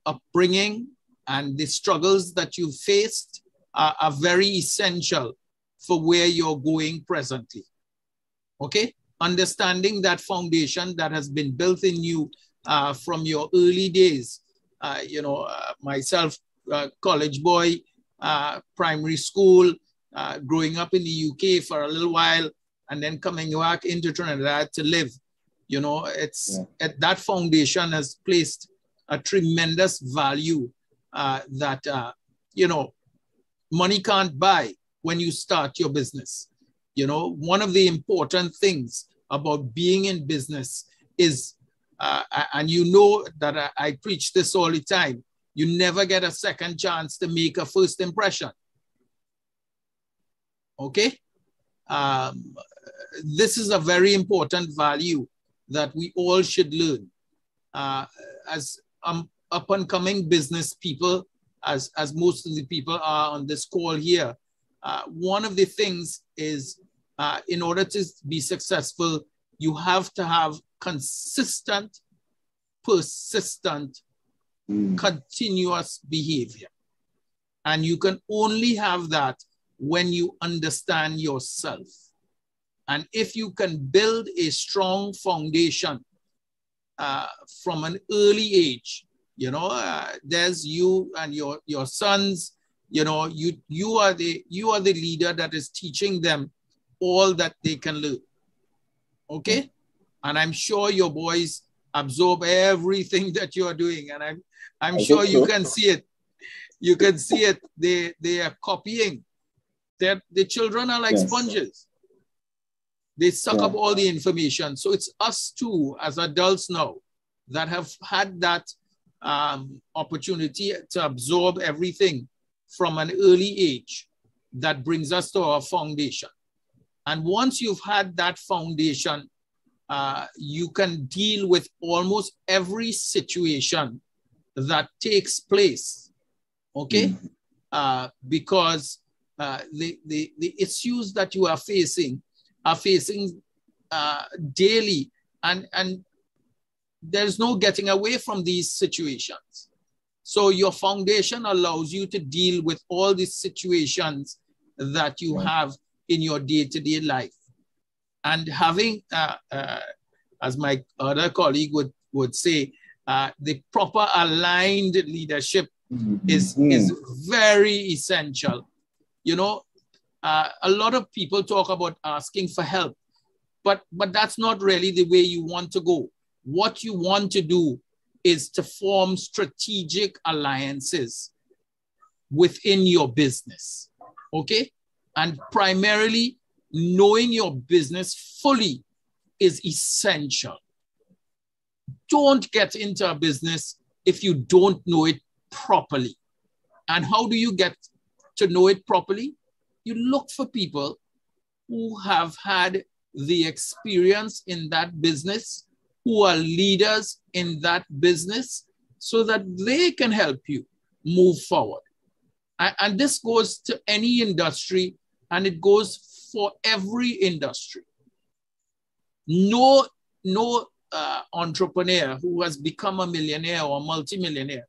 upbringing and the struggles that you faced are very essential for where you're going presently. Okay? Understanding that foundation that has been built in you from your early days. You know, myself, college boy, primary school, growing up in the UK for a little while, and then coming back into Trinidad to live. You know, it's that foundation has placed a tremendous value that, you know, money can't buy when you start your business. You know, one of the important things about being in business is, and you know that I preach this all the time, you never get a second chance to make a first impression. Okay? This is a very important value that we all should learn. As up-and-coming business people, as most of the people are on this call here, one of the things is, in order to be successful, you have to have consistent, persistent, continuous behavior. And you can only have that when you understand yourself. And if you can build a strong foundation from an early age, you know, there's you and your sons, you know, you are the leader that is teaching them all that they can learn. Okay? And I'm sure your boys absorb everything that you are doing. And I'm sure you can see it. You can see it. They are copying. The children are like sponges. They suck up all the information. So it's us too, as adults now, that have had that opportunity to absorb everything from an early age that brings us to our foundation. And once you've had that foundation, you can deal with almost every situation that takes place, okay? Because the issues that you are facing daily, and there's no getting away from these situations. So your foundation allows you to deal with all these situations that you have in your day-to-day life. And having, as my other colleague would say, the proper aligned leadership is very essential. You know, a lot of people talk about asking for help, but that's not really the way you want to go. What you want to do is to form strategic alliances within your business, okay? And primarily, knowing your business fully is essential. Don't get into a business if you don't know it properly. And how do you get to know it properly? You look for people who have had the experience in that business, who are leaders in that business, so that they can help you move forward. And this goes to any industry, and it goes for every industry. No entrepreneur who has become a millionaire or multimillionaire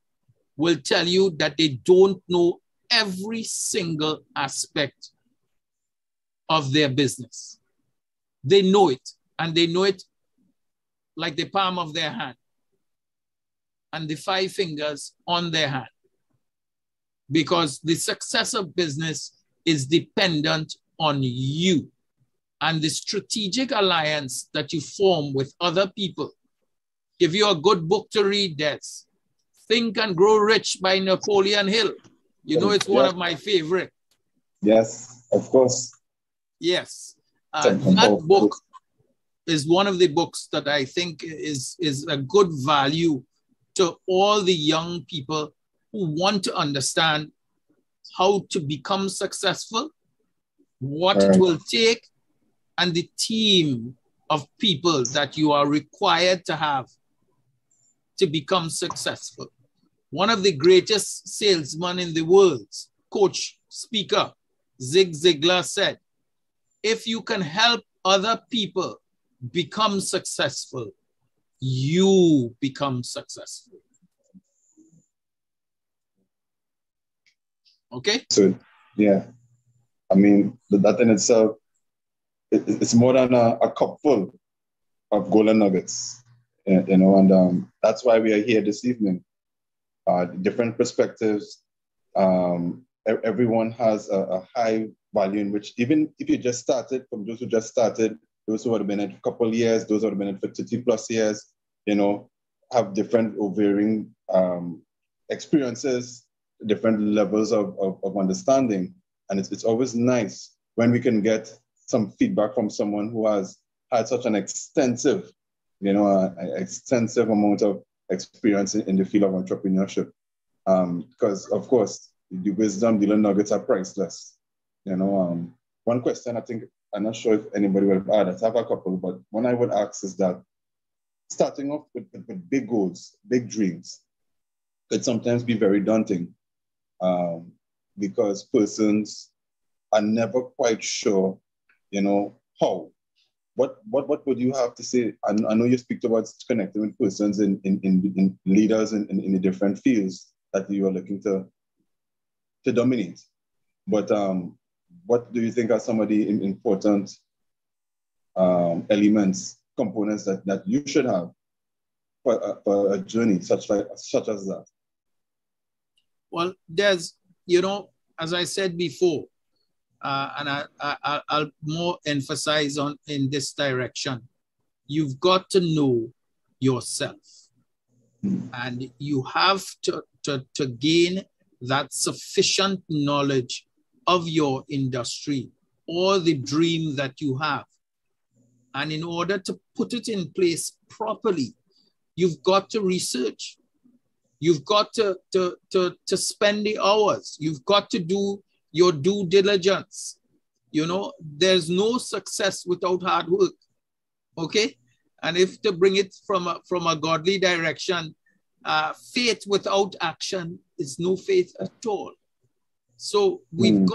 will tell you that they don't know every single aspect of their business. They know it, and they know it like the palm of their hand and the 5 fingers on their hand. because the success of business is dependent on you and the strategic alliance that you form with other people. Give you a good book to read, Des. Think and Grow Rich by Napoleon Hill. You know, it's one of my favorite. Yes, of course. Yes. That book is one of the books that I think is a good value to all the young people who want to understand how to become successful, what it will take, and the team of people that you are required to have to become successful. One of the greatest salesmen in the world, coach, speaker, Zig Ziglar said, if you can help other people become successful, you become successful. Okay? So, yeah. I mean, that in itself, it's more than a cup full of golden nuggets, you know, and that's why we are here this evening. Different perspectives. Everyone has a high value in which, even if you just started, from those who just started, those who have been in a couple of years, those who have been in 50 plus years, you know, have different varying experiences, different levels of understanding. And it's always nice when we can get some feedback from someone who has had such an extensive, you know, extensive amount of experience in the field of entrepreneurship. Because, of course, the wisdom, the little nuggets are priceless. You know, one question I think, I'm not sure if anybody would have added, I have a couple, but one I would ask is that starting off with big goals, big dreams, could sometimes be very daunting because persons are never quite sure, you know, how. What would you have to say? I know you speak about connecting with persons in leaders in the different fields that you are looking to dominate. But what do you think are some of the important elements, components that you should have for a journey such as that? Well, there's, you know, as I said before, and I'll more emphasize on in this direction. You've got to know yourself, and you have to gain that sufficient knowledge of your industry or the dream that you have. And in order to put it in place properly, you've got to research. You've got to spend the hours. You've got to do your due diligence. You know, there's no success without hard work. Okay? And if to bring it from a godly direction, faith without action is no faith at all. So you've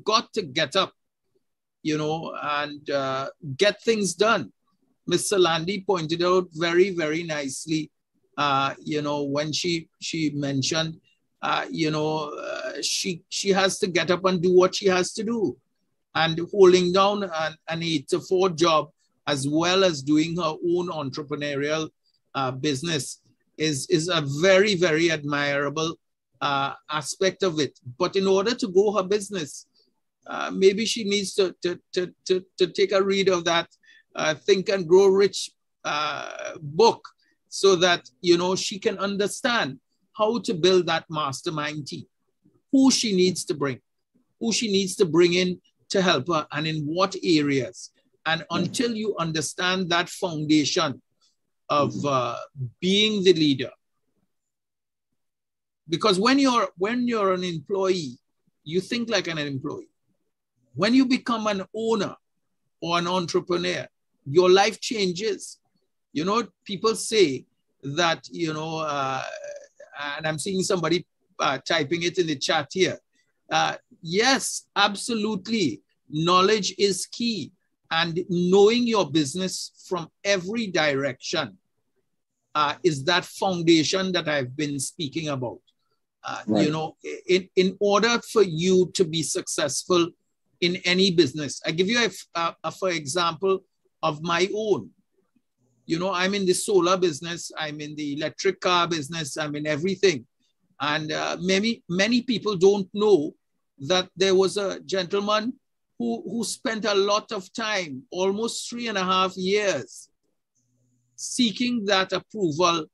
got to get up, you know, and get things done. Ms. Salandi pointed out very, very nicely, you know, when she mentioned, you know, she has to get up and do what she has to do. And holding down an 8 to 4 job, as well as doing her own entrepreneurial business is a very, very admirable aspect of it. But in order to grow her business, maybe she needs to take a read of that Think and Grow Rich book, so that, you know, she can understand how to build that mastermind team, who she needs to bring in to help her, and in what areas. And until you understand that foundation of being the leader, because when you're an employee, you think like an employee. When you become an owner or an entrepreneur, your life changes. You know, people say that, you know, and I'm seeing somebody typing it in the chat here. Yes, absolutely. Knowledge is key. And knowing your business from every direction is that foundation that I've been speaking about. Right. You know, in order for you to be successful in any business, I give you for example of my own. You know, I'm in the solar business, I'm in the electric car business, I'm in everything. And many people don't know that there was a gentleman who spent a lot of time, almost 3.5 years, seeking that approval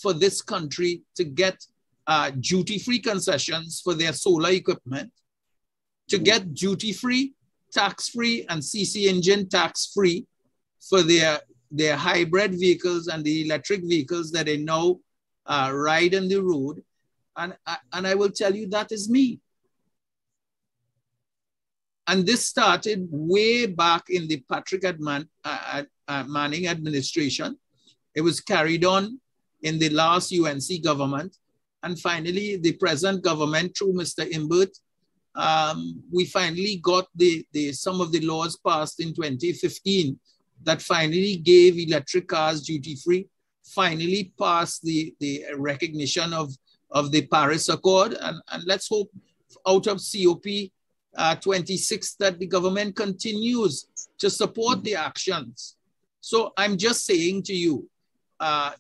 for this country to get duty-free concessions for their solar equipment, to get duty-free, tax-free, and CC engine tax-free for their hybrid vehicles and the electric vehicles that they now ride on the road. And I will tell you, that is me. And this started way back in the Patrick Manning administration. It was carried on in the last UNC government. And finally, the present government, through Mr. Imbert, we finally got some of the laws passed in 2015 that finally gave electric cars duty-free, finally passed the recognition of the Paris Accord. And let's hope out of COP 26 that the government continues to support the actions. So I'm just saying to you,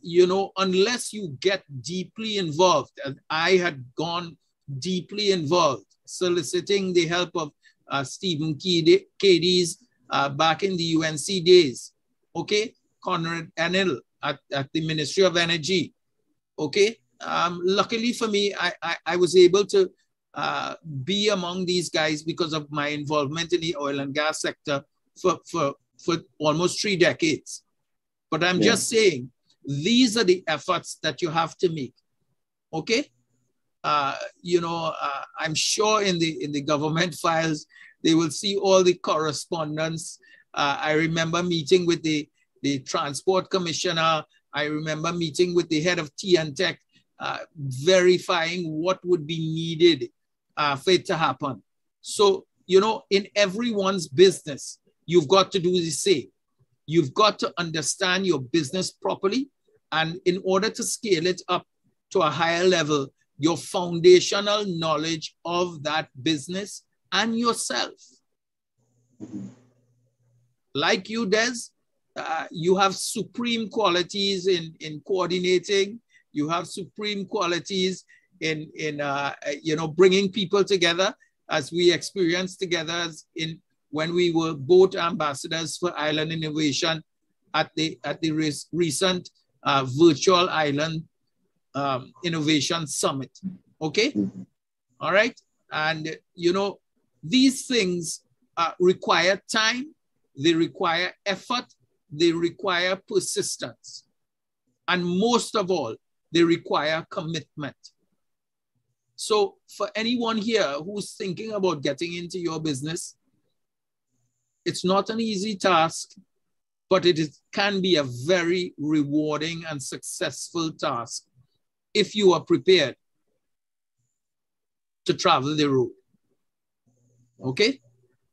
you know, unless you get deeply involved, and I had gone deeply involved, soliciting the help of Stephen Cadiz back in the UNC days, okay? Conrad Enel at the Ministry of Energy, okay? Luckily for me, I was able to be among these guys because of my involvement in the oil and gas sector for almost 3 decades. But I'm just saying, these are the efforts that you have to make, okay? You know, I'm sure in the government files, they will see all the correspondence. I remember meeting with the transport commissioner. I remember meeting with the head of TNTech, verifying what would be needed for it to happen. So, you know, in everyone's business, you've got to do the same. You've got to understand your business properly. And in order to scale it up to a higher level, your foundational knowledge of that business and yourself. Like you, Des, you have supreme qualities in coordinating. You have supreme qualities in you know, bringing people together, as we experienced together when we were both ambassadors for Island Innovation at the recent Virtual Island Innovation Summit. Okay, all right, and you know, these things require time, they require effort, they require persistence, and most of all, they require commitment. So for anyone here who's thinking about getting into your business, it's not an easy task, but can be a very rewarding and successful task if you are prepared to travel the road, okay?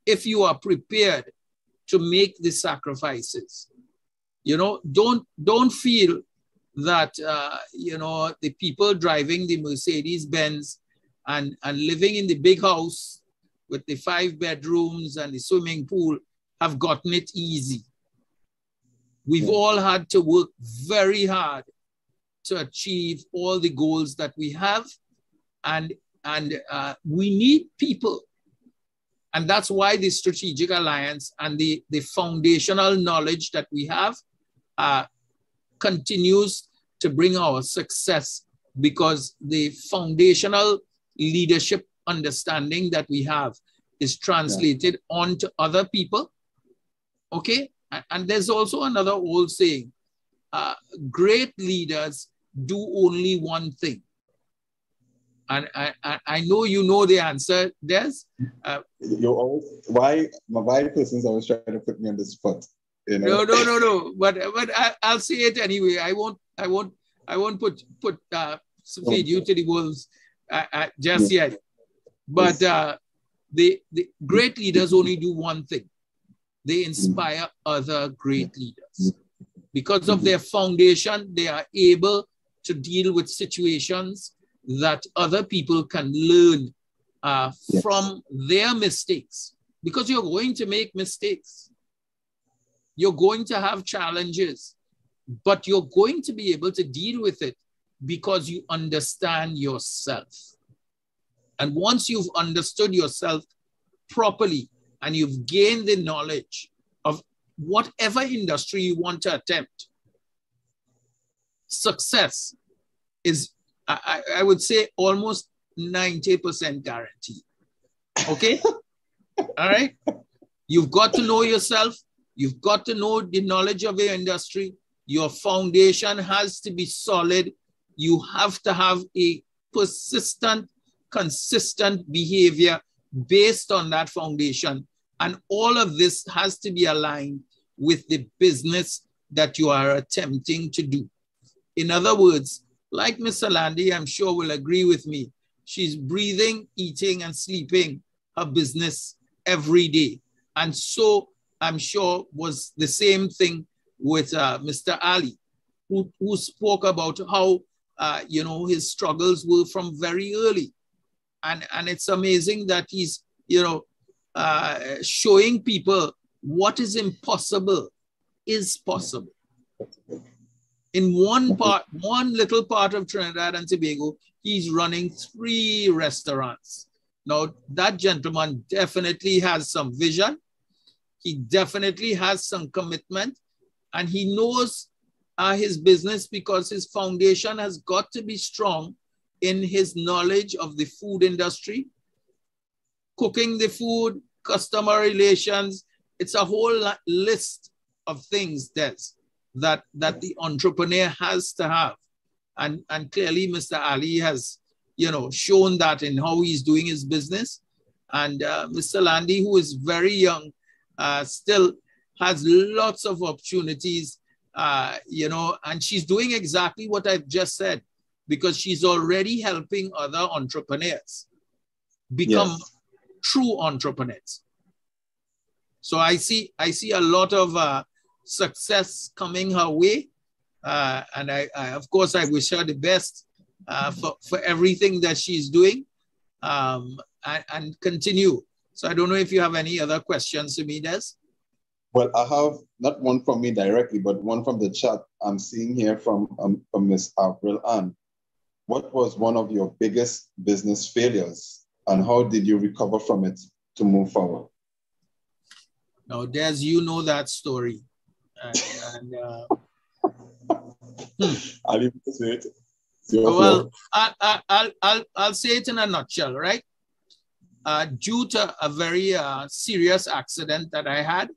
If you are prepared to make the sacrifices, you know, don't feel that, you know, the people driving the Mercedes-Benz and living in the big house with the 5 bedrooms and the swimming pool have gotten it easy. We've all had to work very hard to achieve all the goals that we have, and we need people. And that's why the strategic alliance and the foundational knowledge that we have continues to bring our success, because the foundational leadership understanding that we have is translated onto other people, okay? And there's also another old saying, great leaders do only one thing. And I know you know the answer, Des. Why persons always try to put me on the spot? You know? No. But I'll say it anyway. I won't put feed you to the wolves just yet. But the great leaders only do one thing. They inspire other great leaders. Because of their foundation, they are able to deal with situations that other people can learn from their mistakes. Because you're going to make mistakes. You're going to have challenges, but you're going to be able to deal with it because you understand yourself. And once you've understood yourself properly and you've gained the knowledge of whatever industry you want to attempt, success is, I would say, almost 90% guaranteed. Okay? All right? You've got to know yourself. You've got to know the knowledge of your industry. Your foundation has to be solid. You have to have a persistent, consistent behavior based on that foundation. And all of this has to be aligned with the business that you are attempting to do. In other words, like Ms. Salandi, I'm sure will agree with me, she's breathing, eating, and sleeping her business every day. And so I'm sure was the same thing with Mr. Ali, who spoke about how, you know, his struggles were from very early. And it's amazing that he's, you know, showing people what is impossible is possible. In one little part of Trinidad and Tobago, he's running 3 restaurants. Now, that gentleman definitely has some vision. He definitely has some commitment, and he knows his business because his foundation has got to be strong in his knowledge of the food industry, cooking the food, customer relations. It's a whole list of things that the entrepreneur has to have. And clearly Mr. Ali has, you know, shown that in how he's doing his business. And Mr. Landi, who is very young, still has lots of opportunities, you know, and she's doing exactly what I've just said, because she's already helping other entrepreneurs become true entrepreneurs. So I see a lot of success coming her way. And I of course, I wish her the best for everything that she's doing, and continue. So I don't know if you have any other questions to me, Des. Well, I have not one from me directly, but one from the chat I'm seeing here from Ms. April Ann. What was one of your biggest business failures, and how did you recover from it to move forward? Now, Des, you know that story. I'll leave it to say it. Well, I'll say it in a nutshell, right? Due to a very serious accident that I had,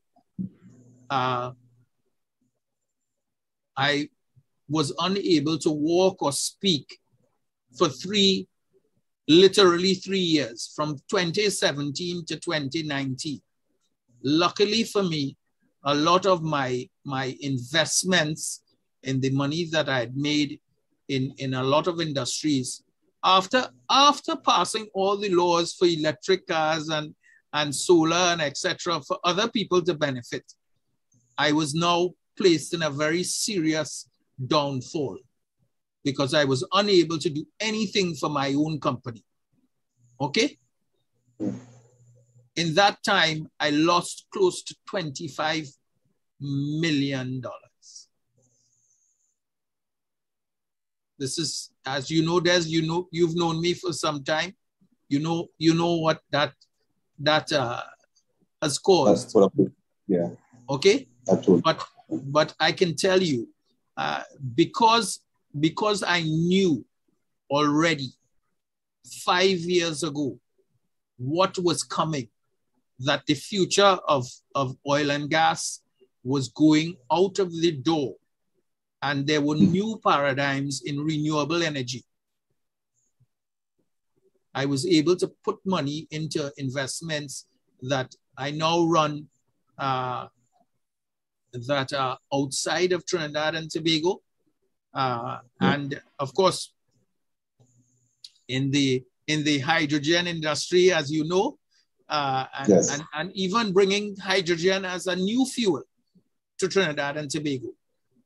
I was unable to walk or speak for literally 3 years, from 2017 to 2019. Luckily for me, a lot of my investments in the money that I had made in a lot of industries, after passing all the laws for electric cars and solar and etc. for other people to benefit, I was now placed in a very serious downfall because I was unable to do anything for my own company. Okay? In that time, I lost close to $25 million. This is, as you know, Des, you know, you've known me for some time. You know what that has caused. Yeah. Okay. But I can tell you, because I knew already 5 years ago what was coming, that the future of oil and gas was going out of the door, and there were new paradigms in renewable energy. I was able to put money into investments that I now run that are outside of Trinidad and Tobago. And of course, in the hydrogen industry, as you know, and even bringing hydrogen as a new fuel to Trinidad and Tobago.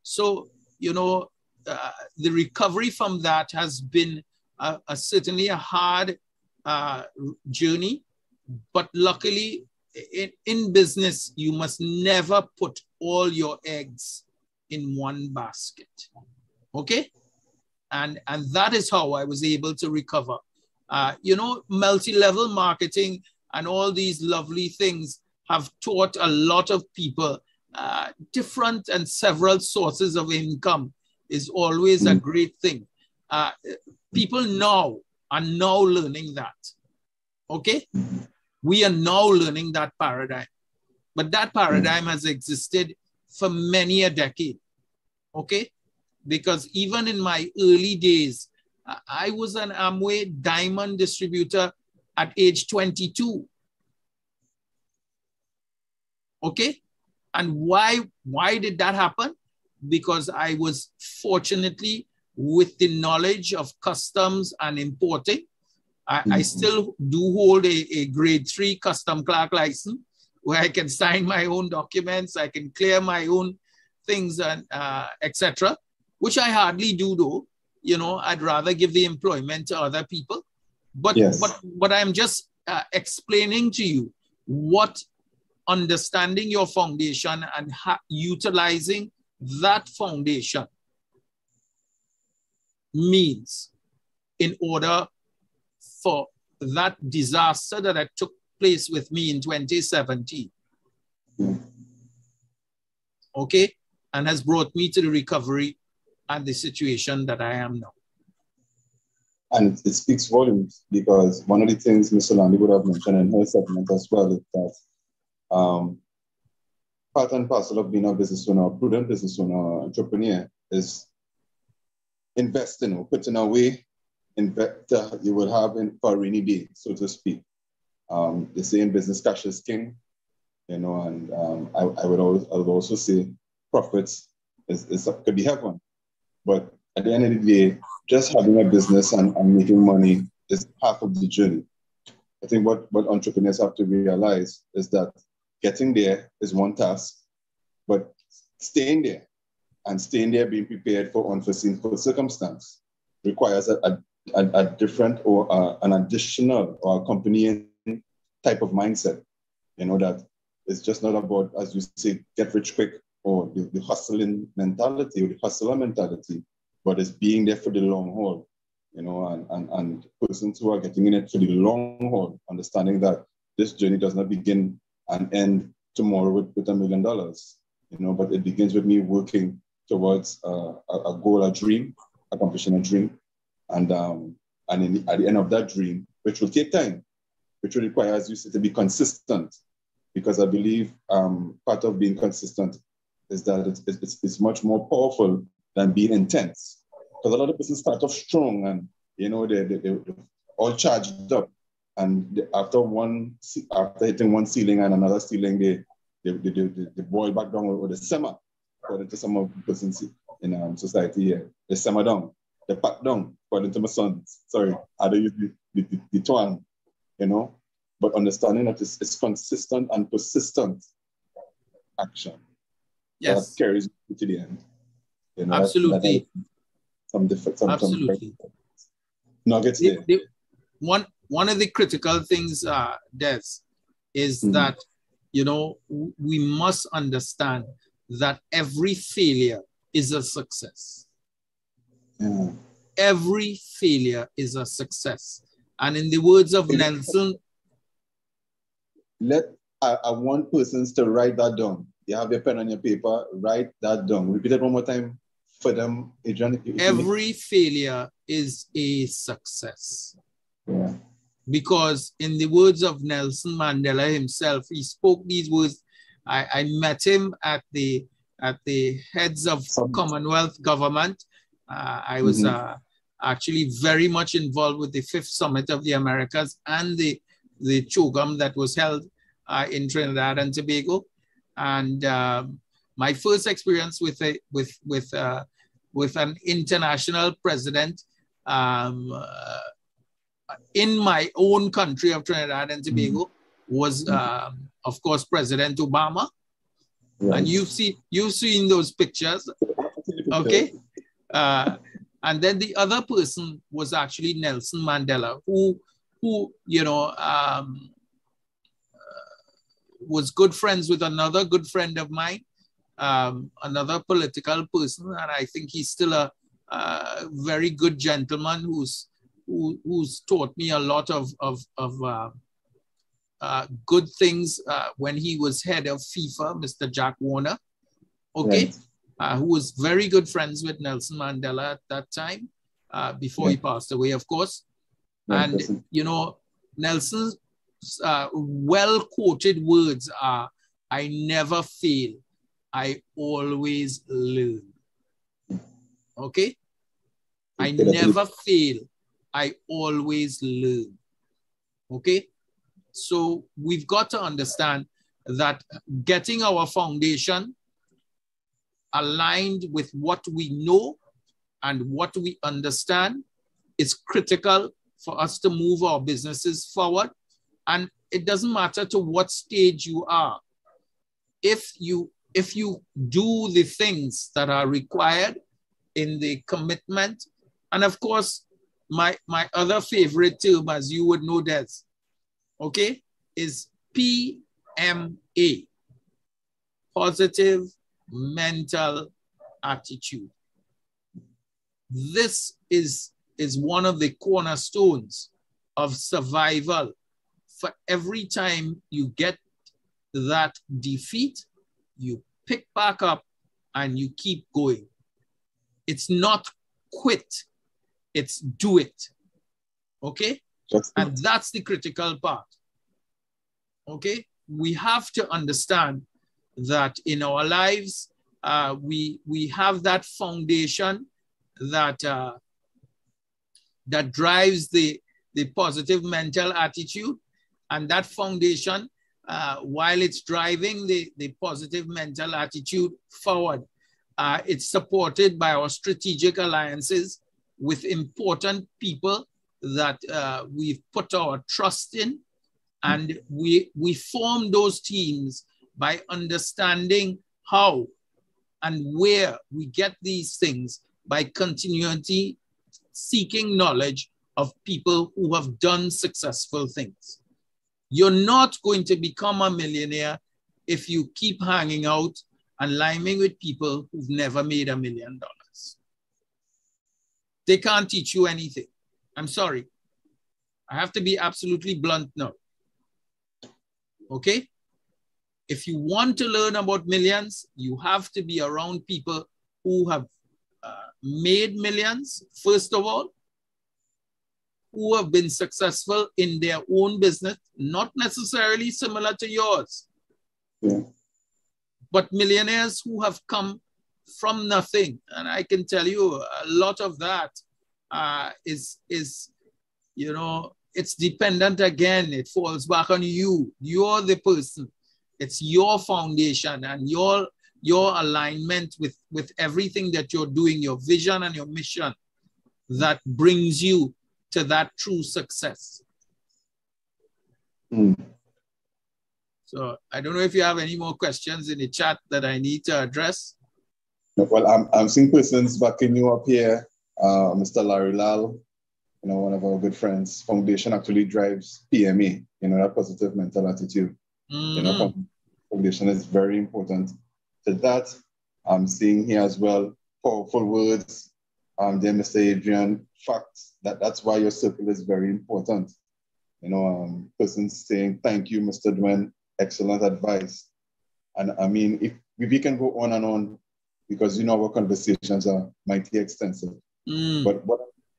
So, you know, the recovery from that has been certainly a hard journey, but luckily in business, you must never put all your eggs in one basket, okay? And that is how I was able to recover. You know, multi-level marketing and all these lovely things have taught a lot of people different and several sources of income is always a great thing. People now are now learning that, okay? We are now learning that paradigm, but that paradigm has existed for many a decade, okay? Because even in my early days, I was an Amway diamond distributor at age 22, okay? And why did that happen? Because I was fortunately with the knowledge of customs and importing. I still do hold a grade 3 custom clerk license where I can sign my own documents, I can clear my own things, and etc., which I hardly do though. You know, I'd rather give the employment to other people. But but I'm just explaining to you what understanding your foundation and utilizing that foundation means in order for that disaster that took place with me in 2017, okay, and has brought me to the recovery and the situation that I am now. And it speaks volumes, because one of the things Ms. Salandi would have mentioned in her segment as well is that part and parcel of being a business owner, a prudent business owner, entrepreneur, is investing or putting away you will have for a rainy day, so to speak. They say in business, cash is king, you know, and I would also say profits could be heaven. But at the end of the day, just having a business and making money is half of the journey. I think what entrepreneurs have to realize is that getting there is one task, but staying there being prepared for unforeseen circumstance requires a different or an additional or accompanying type of mindset. You know, that it's just not about, as you say, get rich quick or the hustling mentality or the hustler mentality, but it's being there for the long haul, you know, and persons who are getting in it for the long haul, understanding that this journey does not begin and end tomorrow with $1 million, you know, but it begins with me working towards a goal, a dream, accomplishing a dream. And at the end of that dream, which will take time, which will require, as you said, to be consistent, because I believe part of being consistent is that it's much more powerful than being intense. Because a lot of people start off strong and, you know, they're all charged up. And after hitting one ceiling and another ceiling, they boil back down, or they simmer, according to some of the persons in society here. They simmer down, they pack down, according to my son. Sorry, I don't use the twang, you know. But understanding that it's consistent and persistent action. Yes. That carries you to the end. You know, absolutely. Absolutely. Nuggets there. One of the critical things, Des, is that, you know, we must understand that every failure is a success. Yeah. Every failure is a success. And in the words of Nelson, I want persons to write that down. You have your pen and your paper, write that down. Repeat it one more time for them, Adrian. Every failure is a success. Yeah. Because in the words of Nelson Mandela himself, he spoke these words. I met him at the heads of Commonwealth government. I was actually very much involved with the 5th Summit of the Americas and the CHOGM that was held in Trinidad and Tobago. And my first experience with an international president in my own country of Trinidad and Tobago was, of course, President Obama. Right. And you've seen those pictures, okay? And then the other person was actually Nelson Mandela, who you know, was good friends with another good friend of mine, another political person, and I think he's still a very good gentleman who's taught me a lot of good things when he was head of FIFA, Mr. Jack Warner, okay, right. Who was very good friends with Nelson Mandela at that time, before he passed away, of course. And, you know, Nelson's well-quoted words are, "I never fail, I always learn." Okay? I never fail, I always learn. Okay? So we've got to understand that getting our foundation aligned with what we know and what we understand is critical for us to move our businesses forward. And it doesn't matter to what stage you are. If you do the things that are required in the commitment, and of course, my other favorite term, as you would know, Des, okay, is PMA, positive mental attitude. This is one of the cornerstones of survival. For every time you get that defeat, you pick back up and you keep going. It's not quit, it's do it. Okay? And that's the critical part. Okay? We have to understand that in our lives, we have that foundation that that drives the positive mental attitude, and that foundation, while it's driving the positive mental attitude forward, it's supported by our strategic alliances with important people that we've put our trust in, and we form those teams by understanding how and where we get these things, by continually seeking knowledge of people who have done successful things. You're not going to become a millionaire if you keep hanging out and liming with people who've never made $1 million. They can't teach you anything. I'm sorry. I have to be absolutely blunt now. Okay? If you want to learn about millions, you have to be around people who have made millions, first of all, who have been successful in their own business, not necessarily similar to yours, but millionaires who have come from nothing. And I can tell you a lot of that is, you know, it's dependent again. It falls back on you. You're the person. It's your foundation and your alignment with everything that you're doing, your vision and your mission, that brings you to that true success. So I don't know if you have any more questions in the chat that I need to address. Well, I'm seeing persons backing you up here. Mr. Larry Lal, you know, one of our good friends. Foundation actually drives PMA, you know, that positive mental attitude. You know, foundation is very important to that. I'm seeing here as well powerful words. Dear Mr. Adrian, facts. That's why your circle is very important. You know, persons saying, "Thank you, Mr. Dwayne, excellent advice." And I mean, if we can go on and on, because, you know, our conversations are mighty extensive. But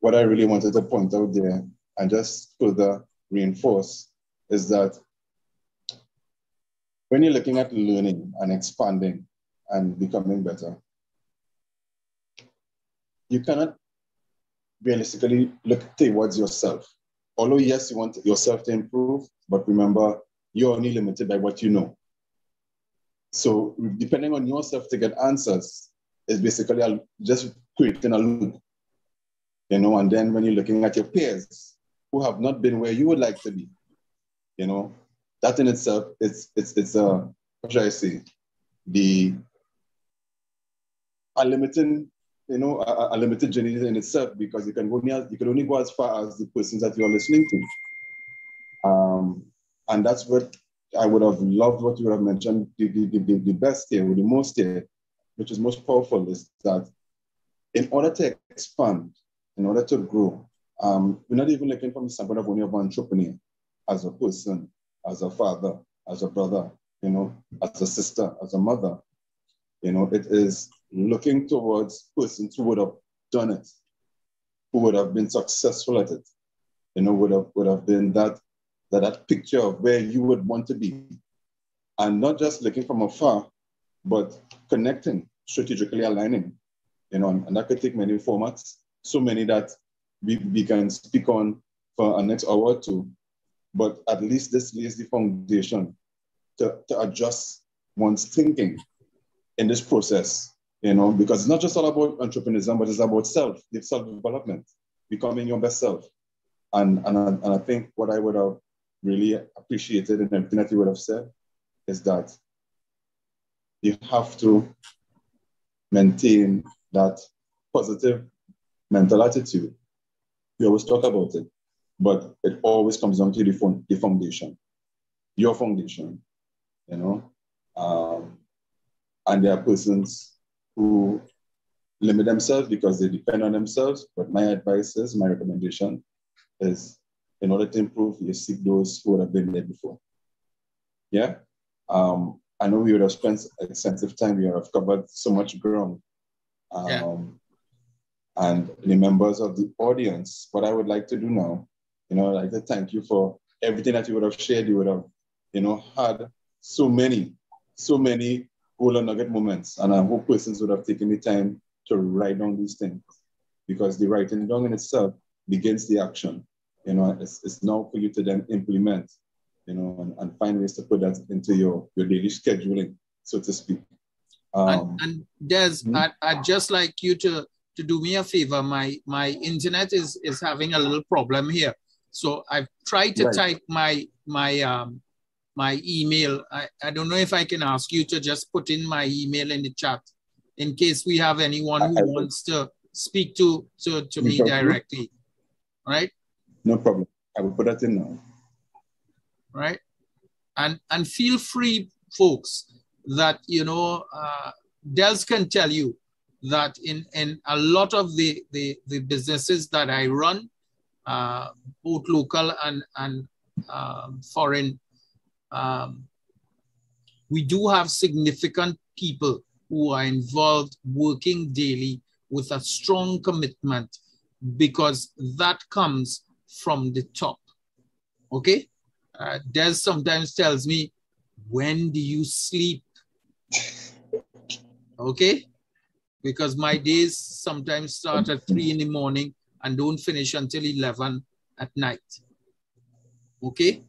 what I really wanted to point out there and just further reinforce is that when you're looking at learning and expanding and becoming better, you cannot realistically look towards yourself. Although, yes, you want yourself to improve, but remember, you're only limited by what you know. So depending on yourself to get answers is basically just creating a loop, you know, and then when you're looking at your peers who have not been where you would like to be, you know, that in itself, it's what should I say, a limiting, you know, a limited journey in itself, because you can only go as far as the persons that you're listening to. And that's what I would have loved, what you would have mentioned, the best here, or the most here, which is most powerful, is that in order to expand, in order to grow, we're not even looking from the standpoint of only of an entrepreneur, as a person, as a father, as a brother, you know, as a sister, as a mother. You know, it is looking towards persons who would have done it, who would have been successful at it, you know, would have been that picture of where you would want to be. And not just looking from afar, but connecting, strategically aligning, you know, and that could take many formats, so many that we can speak on for our next hour or two, but at least this lays the foundation to adjust one's thinking in this process, you know, because it's not just all about entrepreneurship, but it's about self-development, becoming your best self. And I think what I would have really appreciated in everything that you would have said is that you have to maintain that positive mental attitude. We always talk about it, but it always comes down to the foundation, your foundation, you know. And there are persons who limit themselves because they depend on themselves. But my advice is, my recommendation is, in order to improve, you seek those who would have been there before. Yeah. I know we would have spent extensive time. We would have covered so much ground. And the members of the audience, what I would like to do now, you know, I'd like to thank you for everything that you would have shared. You would have, you know, had so many golden nugget moments. And I hope persons would have taken the time to write down these things, because the writing down in itself begins the action. You know, it's now for you to then implement, you know, and find ways to put that into your daily scheduling, so to speak. And Des, I'd just like you to do me a favor. My internet is having a little problem here. So I've tried to type my email. I don't know if I can ask you to just put in my email in the chat in case we have anyone who wants to speak to me directly. Right? No problem. I will put that in now. Right? And feel free, folks, that, you know, Des can tell you that in a lot of the businesses that I run, both local and foreign, we do have significant people who are involved working daily with a strong commitment, because that comes from the top. Okay? Des sometimes tells me, when do you sleep? Okay? Because my days sometimes start at 3 in the morning and don't finish until 11 at night. Okay?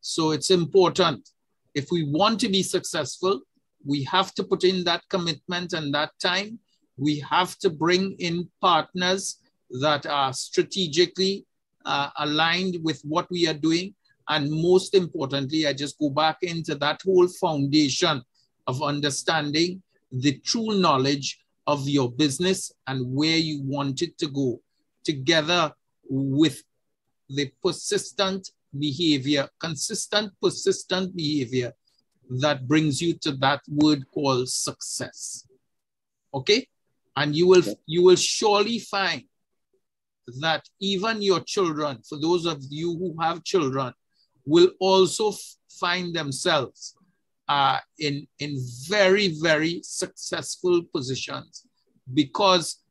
So it's important. If we want to be successful, we have to put in that commitment and that time. We have to bring in partners that are strategically aligned with what we are doing. And most importantly, I just go back into that whole foundation of understanding the true knowledge of your business and where you want it to go, together with the persistent behavior, consistent, persistent behavior that brings you to that word called success. Okay? And you will surely find that even your children, for those of you who have children, will also find themselves in very, very successful positions, because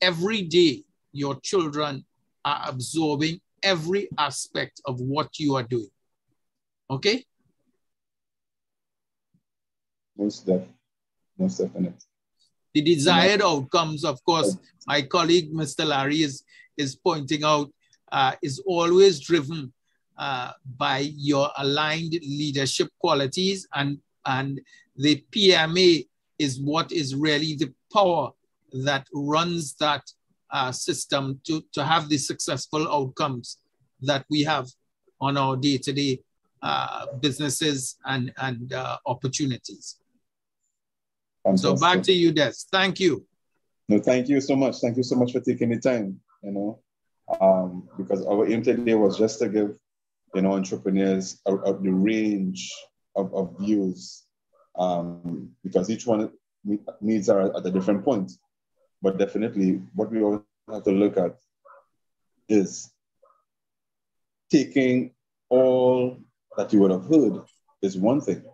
every day your children are absorbing every aspect of what you are doing. Okay? Most definitely. The desired outcomes, of course, my colleague, Mr. Larry, is pointing out, is always driven by your aligned leadership qualities, and the PMA is what is really the power that runs that system to have the successful outcomes that we have on our day-to-day businesses and opportunities. Fantastic. So back to you, Des. Thank you. No, thank you so much. Thank you so much for taking the time, you know, because our aim today was just to give, you know, entrepreneurs the range of views, because each one needs are at a different point. But definitely what we all have to look at is taking all that you would have heard is one thing.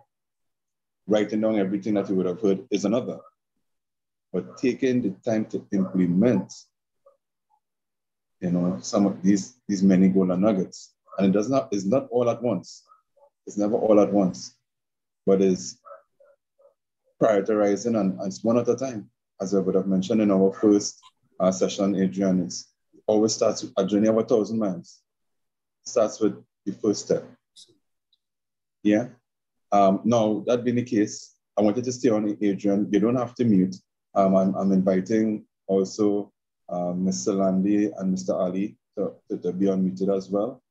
Writing down everything that you would have heard is another. But taking the time to implement, some of these many golden nuggets. And it's not all at once. It's never all at once, but it's prioritizing and it's one at a time. As I would have mentioned in our first session, Adrian, it always starts with a journey of 1,000 miles. Starts with the first step. Yeah. Now, that being the case, I wanted to stay on Adrian. You don't have to mute. I'm inviting also Mr. Salandi and Mr. Ali to be unmuted as well.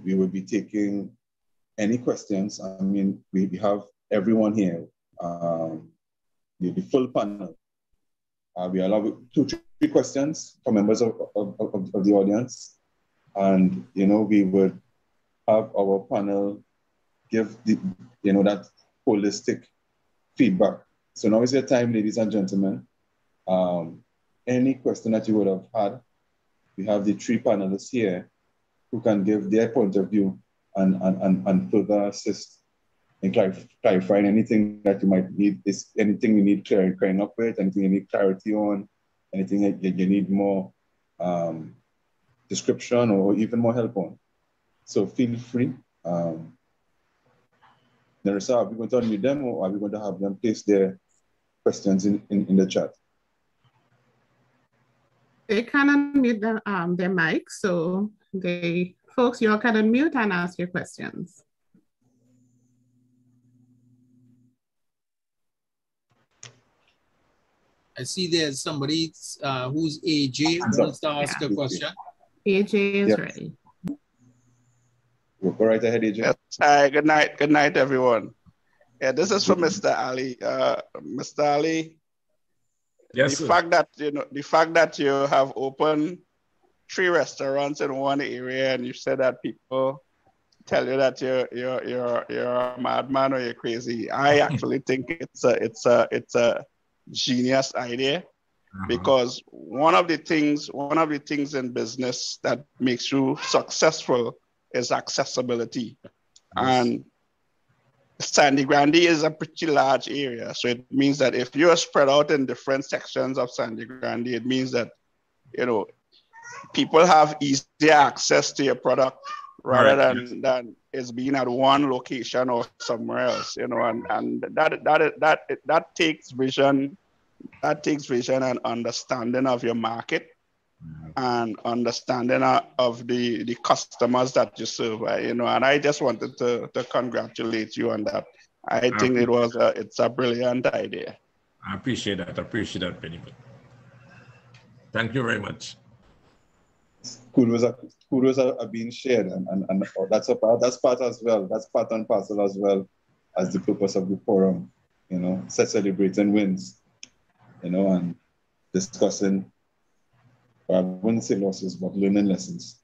We will be taking any questions. I mean, we have everyone here, the full panel. We allow 2-3 questions from members of the audience. And, we would have our panel give that holistic feedback. So now is your time, ladies and gentlemen. Any question that you would have had, we have the 3 panelists here who can give their point of view and further assist in clarifying anything that you might need. Is anything you need clearing up with, anything you need clarity on, anything that you need more description or even more help on. So feel free. Nerissa, are we going to unmute them or are we going to have them place their questions in the chat? They can unmute their mic, so folks, you all can unmute and ask your questions. I see there's somebody who's AJ wants to ask a question. AJ is ready. Go right ahead, AJ. Yes. Hi, good night. Good night, everyone. Yeah, this is for Mr. Ali. Mr. Ali, Yes, the fact that you have opened 3 restaurants in one area, and you said that people tell you that you're a madman or you're crazy. I actually think it's a genius idea, because one of the things in business that makes you successful is accessibility. Yes. And Sangre Grande is a pretty large area. So it means that if you're spread out in different sections of Sangre Grande, it means that, people have easier access to your product rather than it's being at one location or somewhere else, and that takes vision. That takes vision and understanding of your market and understanding of the customers that you serve, and I just wanted to congratulate you on that. I think it's a brilliant idea. I appreciate that. Benny. Thank you very much. Kudos are being shared, and that's part as well. That's part and parcel as well as the purpose of the forum. Celebrating wins, and discussing. I wouldn't say losses, but learning lessons.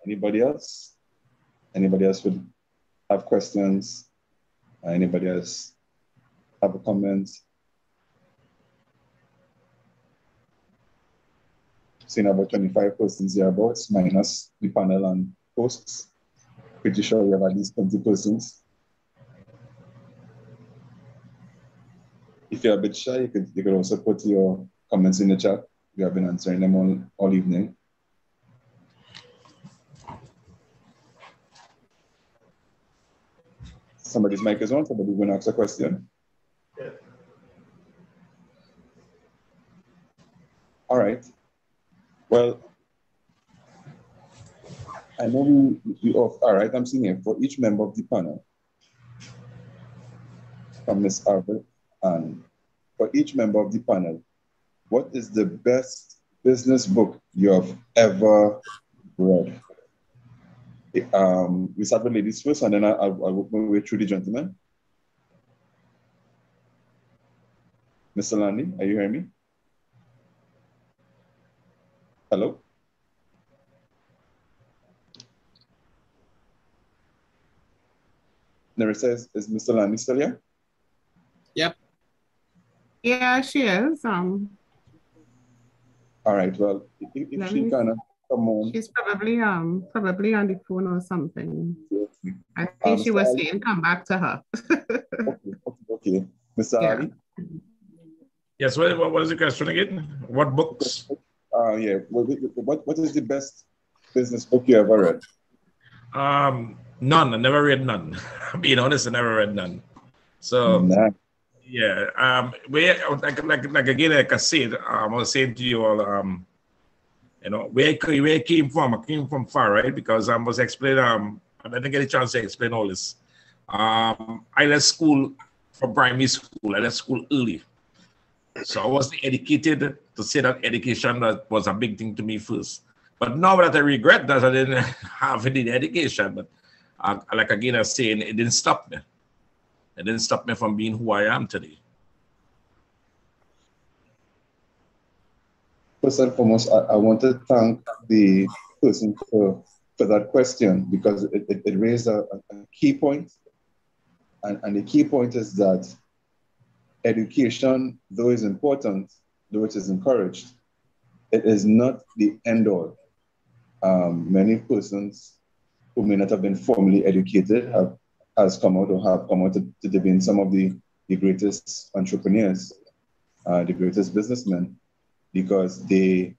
Anybody else? Anybody else would have questions? Anybody else have a comment? Seen about 25 persons thereabouts, minus the panel and hosts. Pretty sure we have at least 20 persons. If you're a bit shy, you could also put your comments in the chat. We have been answering them all evening. Somebody's mic is on. Somebody's going to ask a question. Yeah. All right. Well, I know all right, I'm seeing here for each member of the panel, from Ms. Arbor, and for each member of the panel, what is the best business book you have ever read? We start with ladies first, and then I'll work my way through the gentlemen. Mr. Landy, are you hearing me? Hello? Nerissa, is Mr. Landy still here? Yep. Yeah, she is. All right. Well, if she can come on. She's probably on the phone or something. I think she Mr. was Ali? saying come back to her. Okay. Mr. Yeah. Ali? Yes, what was the question again? What books? Yeah. What is the best business book you ever read? None. I never read none. Being honest, I never read none. So yeah, like again, like I said, I was saying to you all, you know, where I came from. I came from far, right? Because I was explaining. I didn't get a chance to explain all this. I left school from primary school. I left school early, so I wasn't educated to say that education that was a big thing to me first. But now that I regret that I didn't have any education, but like again, I was saying, it didn't stop me. It didn't stop me from being who I am today. First and foremost, I want to thank the person for that question because it raised a key point. And the key point is that education, though is important, though it is encouraged, it is not the end all. Many persons who may not have been formally educated have come out to be some of the greatest entrepreneurs, the greatest businessmen, because they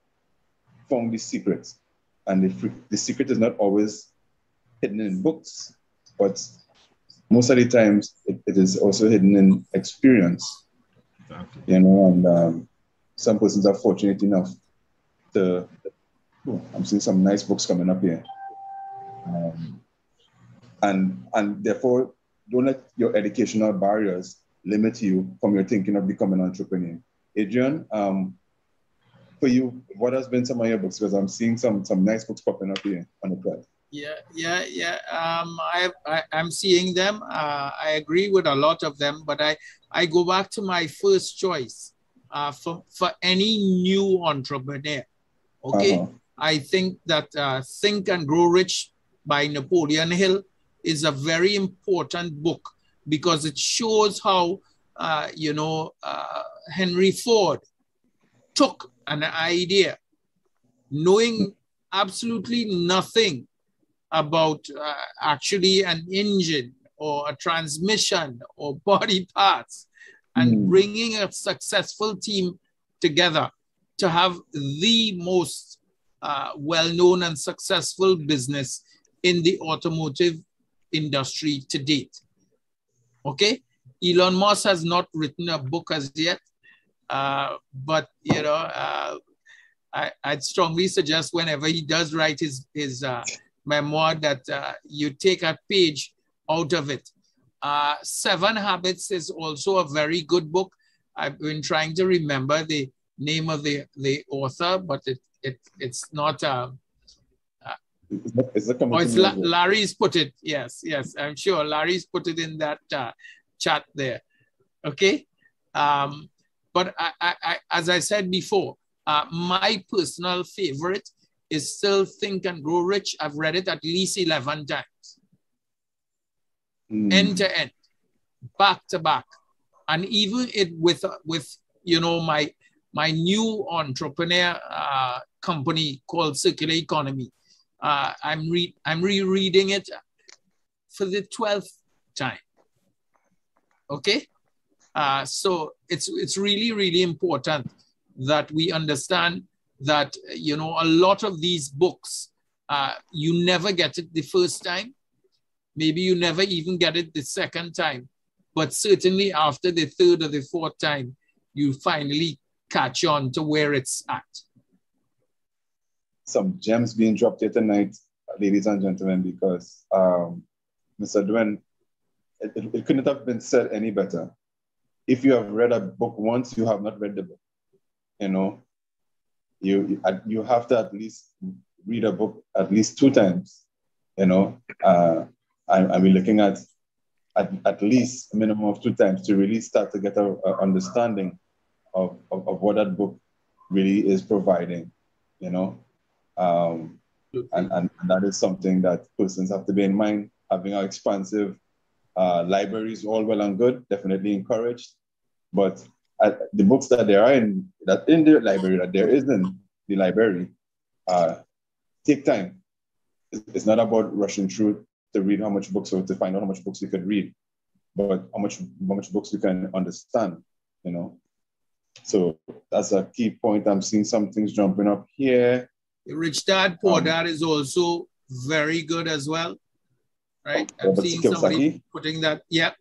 found the secret. And the secret is not always hidden in books, but most of the times it is also hidden in experience. Exactly. You know, and some persons are fortunate enough to, I'm seeing some nice books coming up here. And therefore, don't let your educational barriers limit you from your thinking of becoming an entrepreneur. Adrian, for you, what has been some of your books? Because I'm seeing some nice books popping up here on the pad. Yeah. I'm seeing them. I agree with a lot of them, but I go back to my first choice for any new entrepreneur. Okay, I think that Think and Grow Rich by Napoleon Hill is a very important book because it shows how Henry Ford took an idea, knowing absolutely nothing about actually an engine or a transmission or body parts, and bringing a successful team together to have the most well-known and successful business in the automotive industry to date. Okay, Elon Musk has not written a book as yet, but I'd strongly suggest whenever he does write his memoir that you take a page out of it. 7 Habits is also a very good book. I've been trying to remember the name of the author, but it's not. Larry's put it. Yes, I'm sure Larry's put it in that chat there. Okay, but I as I said before, my personal favorite is still Think and Grow Rich. I've read it at least 11 times, end to end, back to back, and even it with my new entrepreneur company called Circular Economy. I'm rereading it for the 12th time. Okay, so it's really important that we understand that a lot of these books you never get it the first time, maybe you never even get it the second time, but certainly after the 3rd or the 4th time you finally catch on to where it's at. Some gems being dropped here tonight, ladies and gentlemen, because Mr. Dwayne, it couldn't have been said any better. If you have read a book once, you have not read the book. You have to at least read a book at least 2 times. I'll be looking at least a minimum of 2 times to really start to get an understanding of what that book really is providing, and that is something that persons have to bear in mind. Having an expansive library is all well and good, definitely encouraged, but the books that there are in the library that there isn't, the library, take time. It's not about rushing through to read how much books or to find out how much books you could read, but how much books you can understand, you know. So that's a key point. I'm seeing some things jumping up here. Rich Dad, Poor Dad is also very good as well, right? I'm seeing somebody putting that, yeah.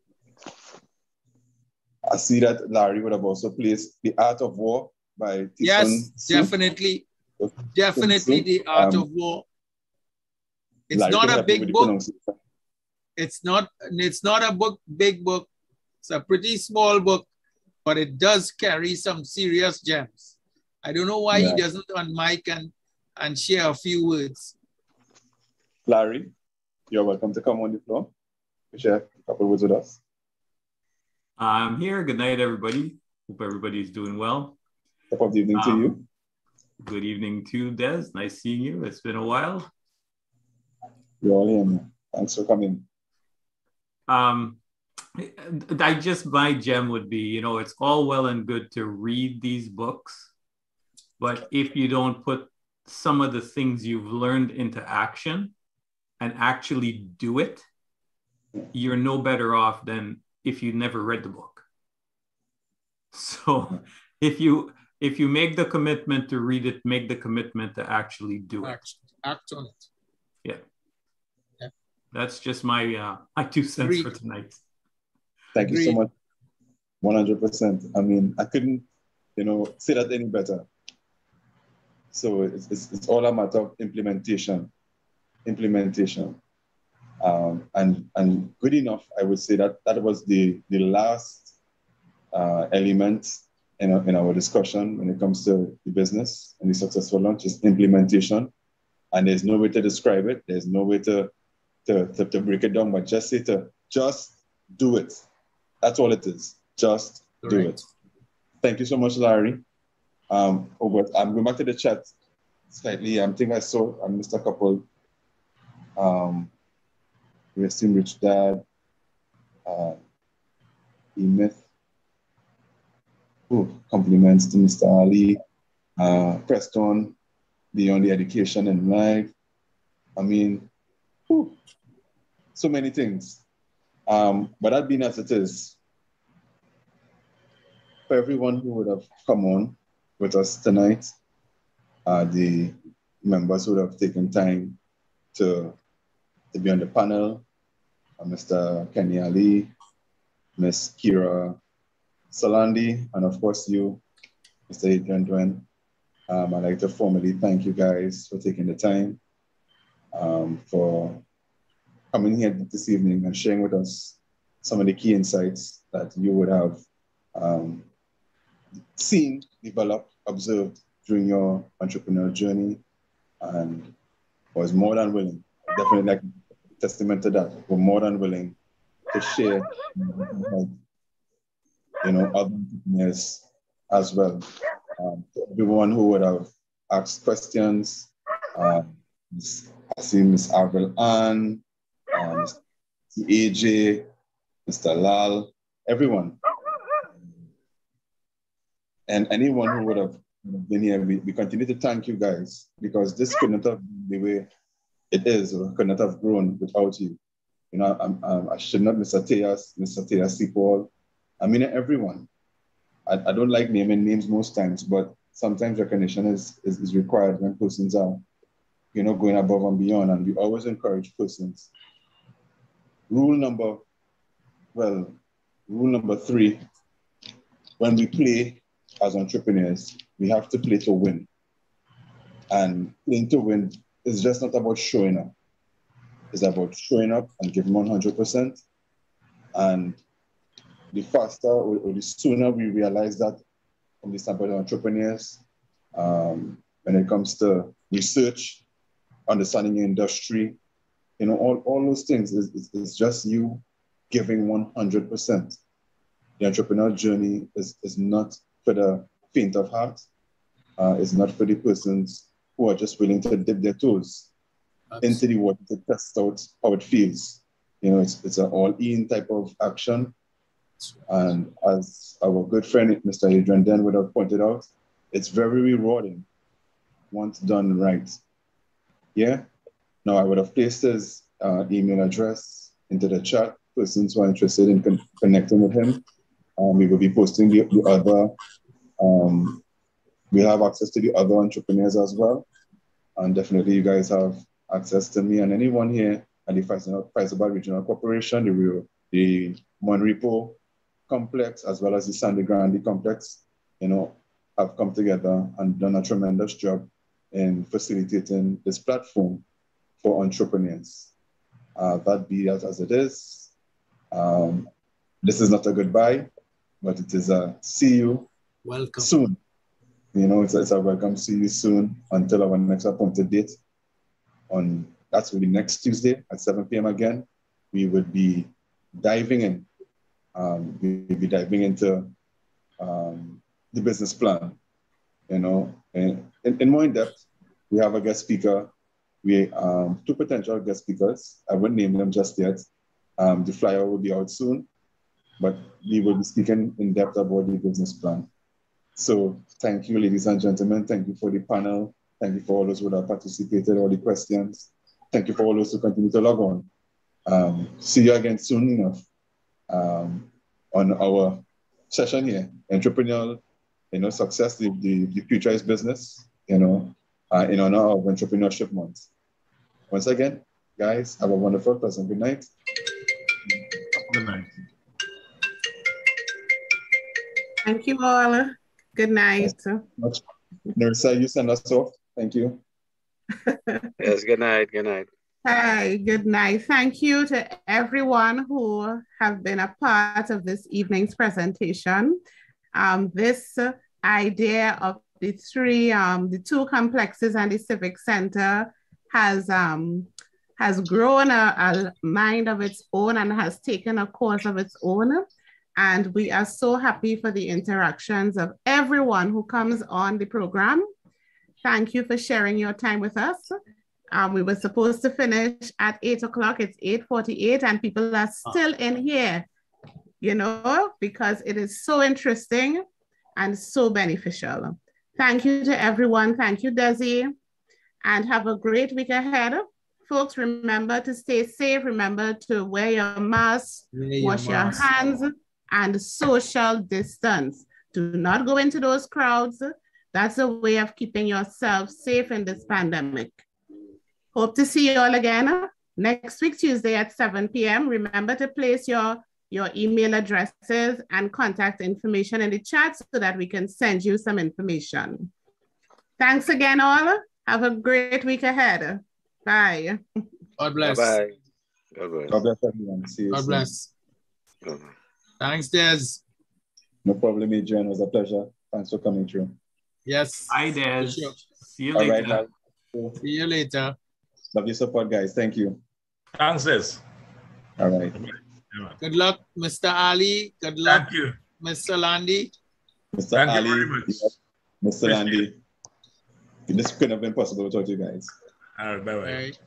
I see that Larry would have also placed The Art of War by Yes, definitely. Definitely The Art of War. It's Larry not a big book. It's not a big book. It's a pretty small book, but it does carry some serious gems. I don't know why he doesn't on mic and share a few words. Larry, you're welcome to come on the floor to share a couple words with us. I'm here. Good night, everybody. Hope everybody's doing well. Top of the evening to you. Good evening to you, Des. Nice seeing you. It's been a while. You're all here, man. Thanks for coming. My gem would be, you know, it's all well and good to read these books, but if you don't put some of the things you've learned into action and actually do it, you're no better off than if you never read the book. So if you make the commitment to read it, make the commitment to actually do it. Act on it. Yeah. That's just my 2 cents for tonight. Thank you so much. 100%. I mean, I couldn't, you know, say that any better. So it's all a matter of implementation. And good enough, I would say that was the last element in our discussion when it comes to the business and the successful launch is implementation. And there's no way to describe it. There's no way to break it down, but just do it. That's all it is. Just do it. Thank you so much, Larry. I'm going back to the chat slightly. I think I missed a couple. Rest in Rich Dad. E-Myth. Compliments to Mr. Ali. Preston, Beyond the Education and Life. I mean, so many things. But that being as it is, for everyone who would have come on with us tonight, the members who would have taken time to be on the panel, Mr. Kenny Ali, Ms. Kira Salandi, and of course you, Mr. Adrian Dwen. I'd like to formally thank you guys for taking the time, for coming here this evening and sharing with us some of the key insights that you would have seen, developed, observed during your entrepreneurial journey, and was more than willing, definitely like a testament to that, we're more than willing to share, other entrepreneurs as well. Everyone who would have asked questions, I see Ms. Arvel Ann, Mr. AJ, Mr. Lal, everyone. And anyone who would have been here, we continue to thank you guys, because this could not have been the way it is, or could not have grown without you. I should not Mr. Tejas C. Paul. I mean, everyone. I don't like naming names most times, but sometimes recognition is required when persons are, going above and beyond, and we always encourage persons. Rule number 3, when we play as entrepreneurs, we have to play to win. And playing to win is just not about showing up. It's about showing up and giving 100%. And the faster or the sooner we realize that from the standpoint of entrepreneurs, when it comes to research, understanding your industry, all those things, it's just you giving 100%. The entrepreneurial journey is not for the faint of heart. It's not for the persons who are just willing to dip their toes into the water to test out how it feels. It's an all-in type of action. And as our good friend, Mr. Adrian Den would have pointed out, it's very rewarding. once done right. Yeah. Now I would have placed his email address into the chat. Persons who are interested in connecting with him. We will be posting the other. We have access to the other entrepreneurs as well. And definitely you guys have access to me and anyone here at the Faisal Regional Corporation, the Monrepo complex, as well as the Sandy Grande complex, have come together and done a tremendous job in facilitating this platform for entrepreneurs. That be as it is. This is not a goodbye, but it is a see you soon. It's a welcome, see you soon until our next appointed date. That's will be next Tuesday at 7 p.m. again. We would be diving in. We'll be diving into the business plan, and in more in depth. We have a guest speaker. We two potential guest speakers. I wouldn't name them just yet. The flyer will be out soon, but we will be speaking in depth about the business plan. So thank you, ladies and gentlemen. Thank you for the panel. Thank you for all those who have participated, all the questions. Thank you for all those who continue to log on. See you again soon enough on our session here, Entrepreneurial, success, the future is business, in honor of Entrepreneurship Month. Once again, guys, have a wonderful, pleasant good night. Good night. Thank you all. Good night. Nerissa, you send us off. Thank you. Yes, good night. Good night. Hi, good night. Thank you to everyone who have been a part of this evening's presentation. This idea of the two complexes and the Civic Center has grown a mind of its own and has taken a course of its own. And we are so happy for the interactions of everyone who comes on the program. Thank you for sharing your time with us. We were supposed to finish at 8 o'clock. It's 8:48 and people are still in here, because it is so interesting and so beneficial. Thank you to everyone. Thank you, Dezi. And have a great week ahead. Folks, remember to stay safe. Remember to wear your mask, wash your hands, and social distance. Do not go into those crowds. That's a way of keeping yourself safe in this pandemic. Hope to see you all again next week, Tuesday at 7 p.m. Remember to place your email addresses and contact information in the chat so that we can send you some information. Thanks again, all. Have a great week ahead. Bye. God bless. Bye-bye. God bless everyone. See you God soon. bless. Bye-bye. Thanks, Des. No problem, Adrian. It was a pleasure. Thanks for coming through. Yes. Hi, Des. Sure. See you All later. right, now. See you later. Love your support, guys. Thank you. Thanks, Des. All right. Good luck, Mr. Ali. Good luck, Thank you. Mr. Landi. Mr. Thank Ali, you very much. Mr. Landy. This couldn't have been possible without you guys. All right, bye-bye. Right.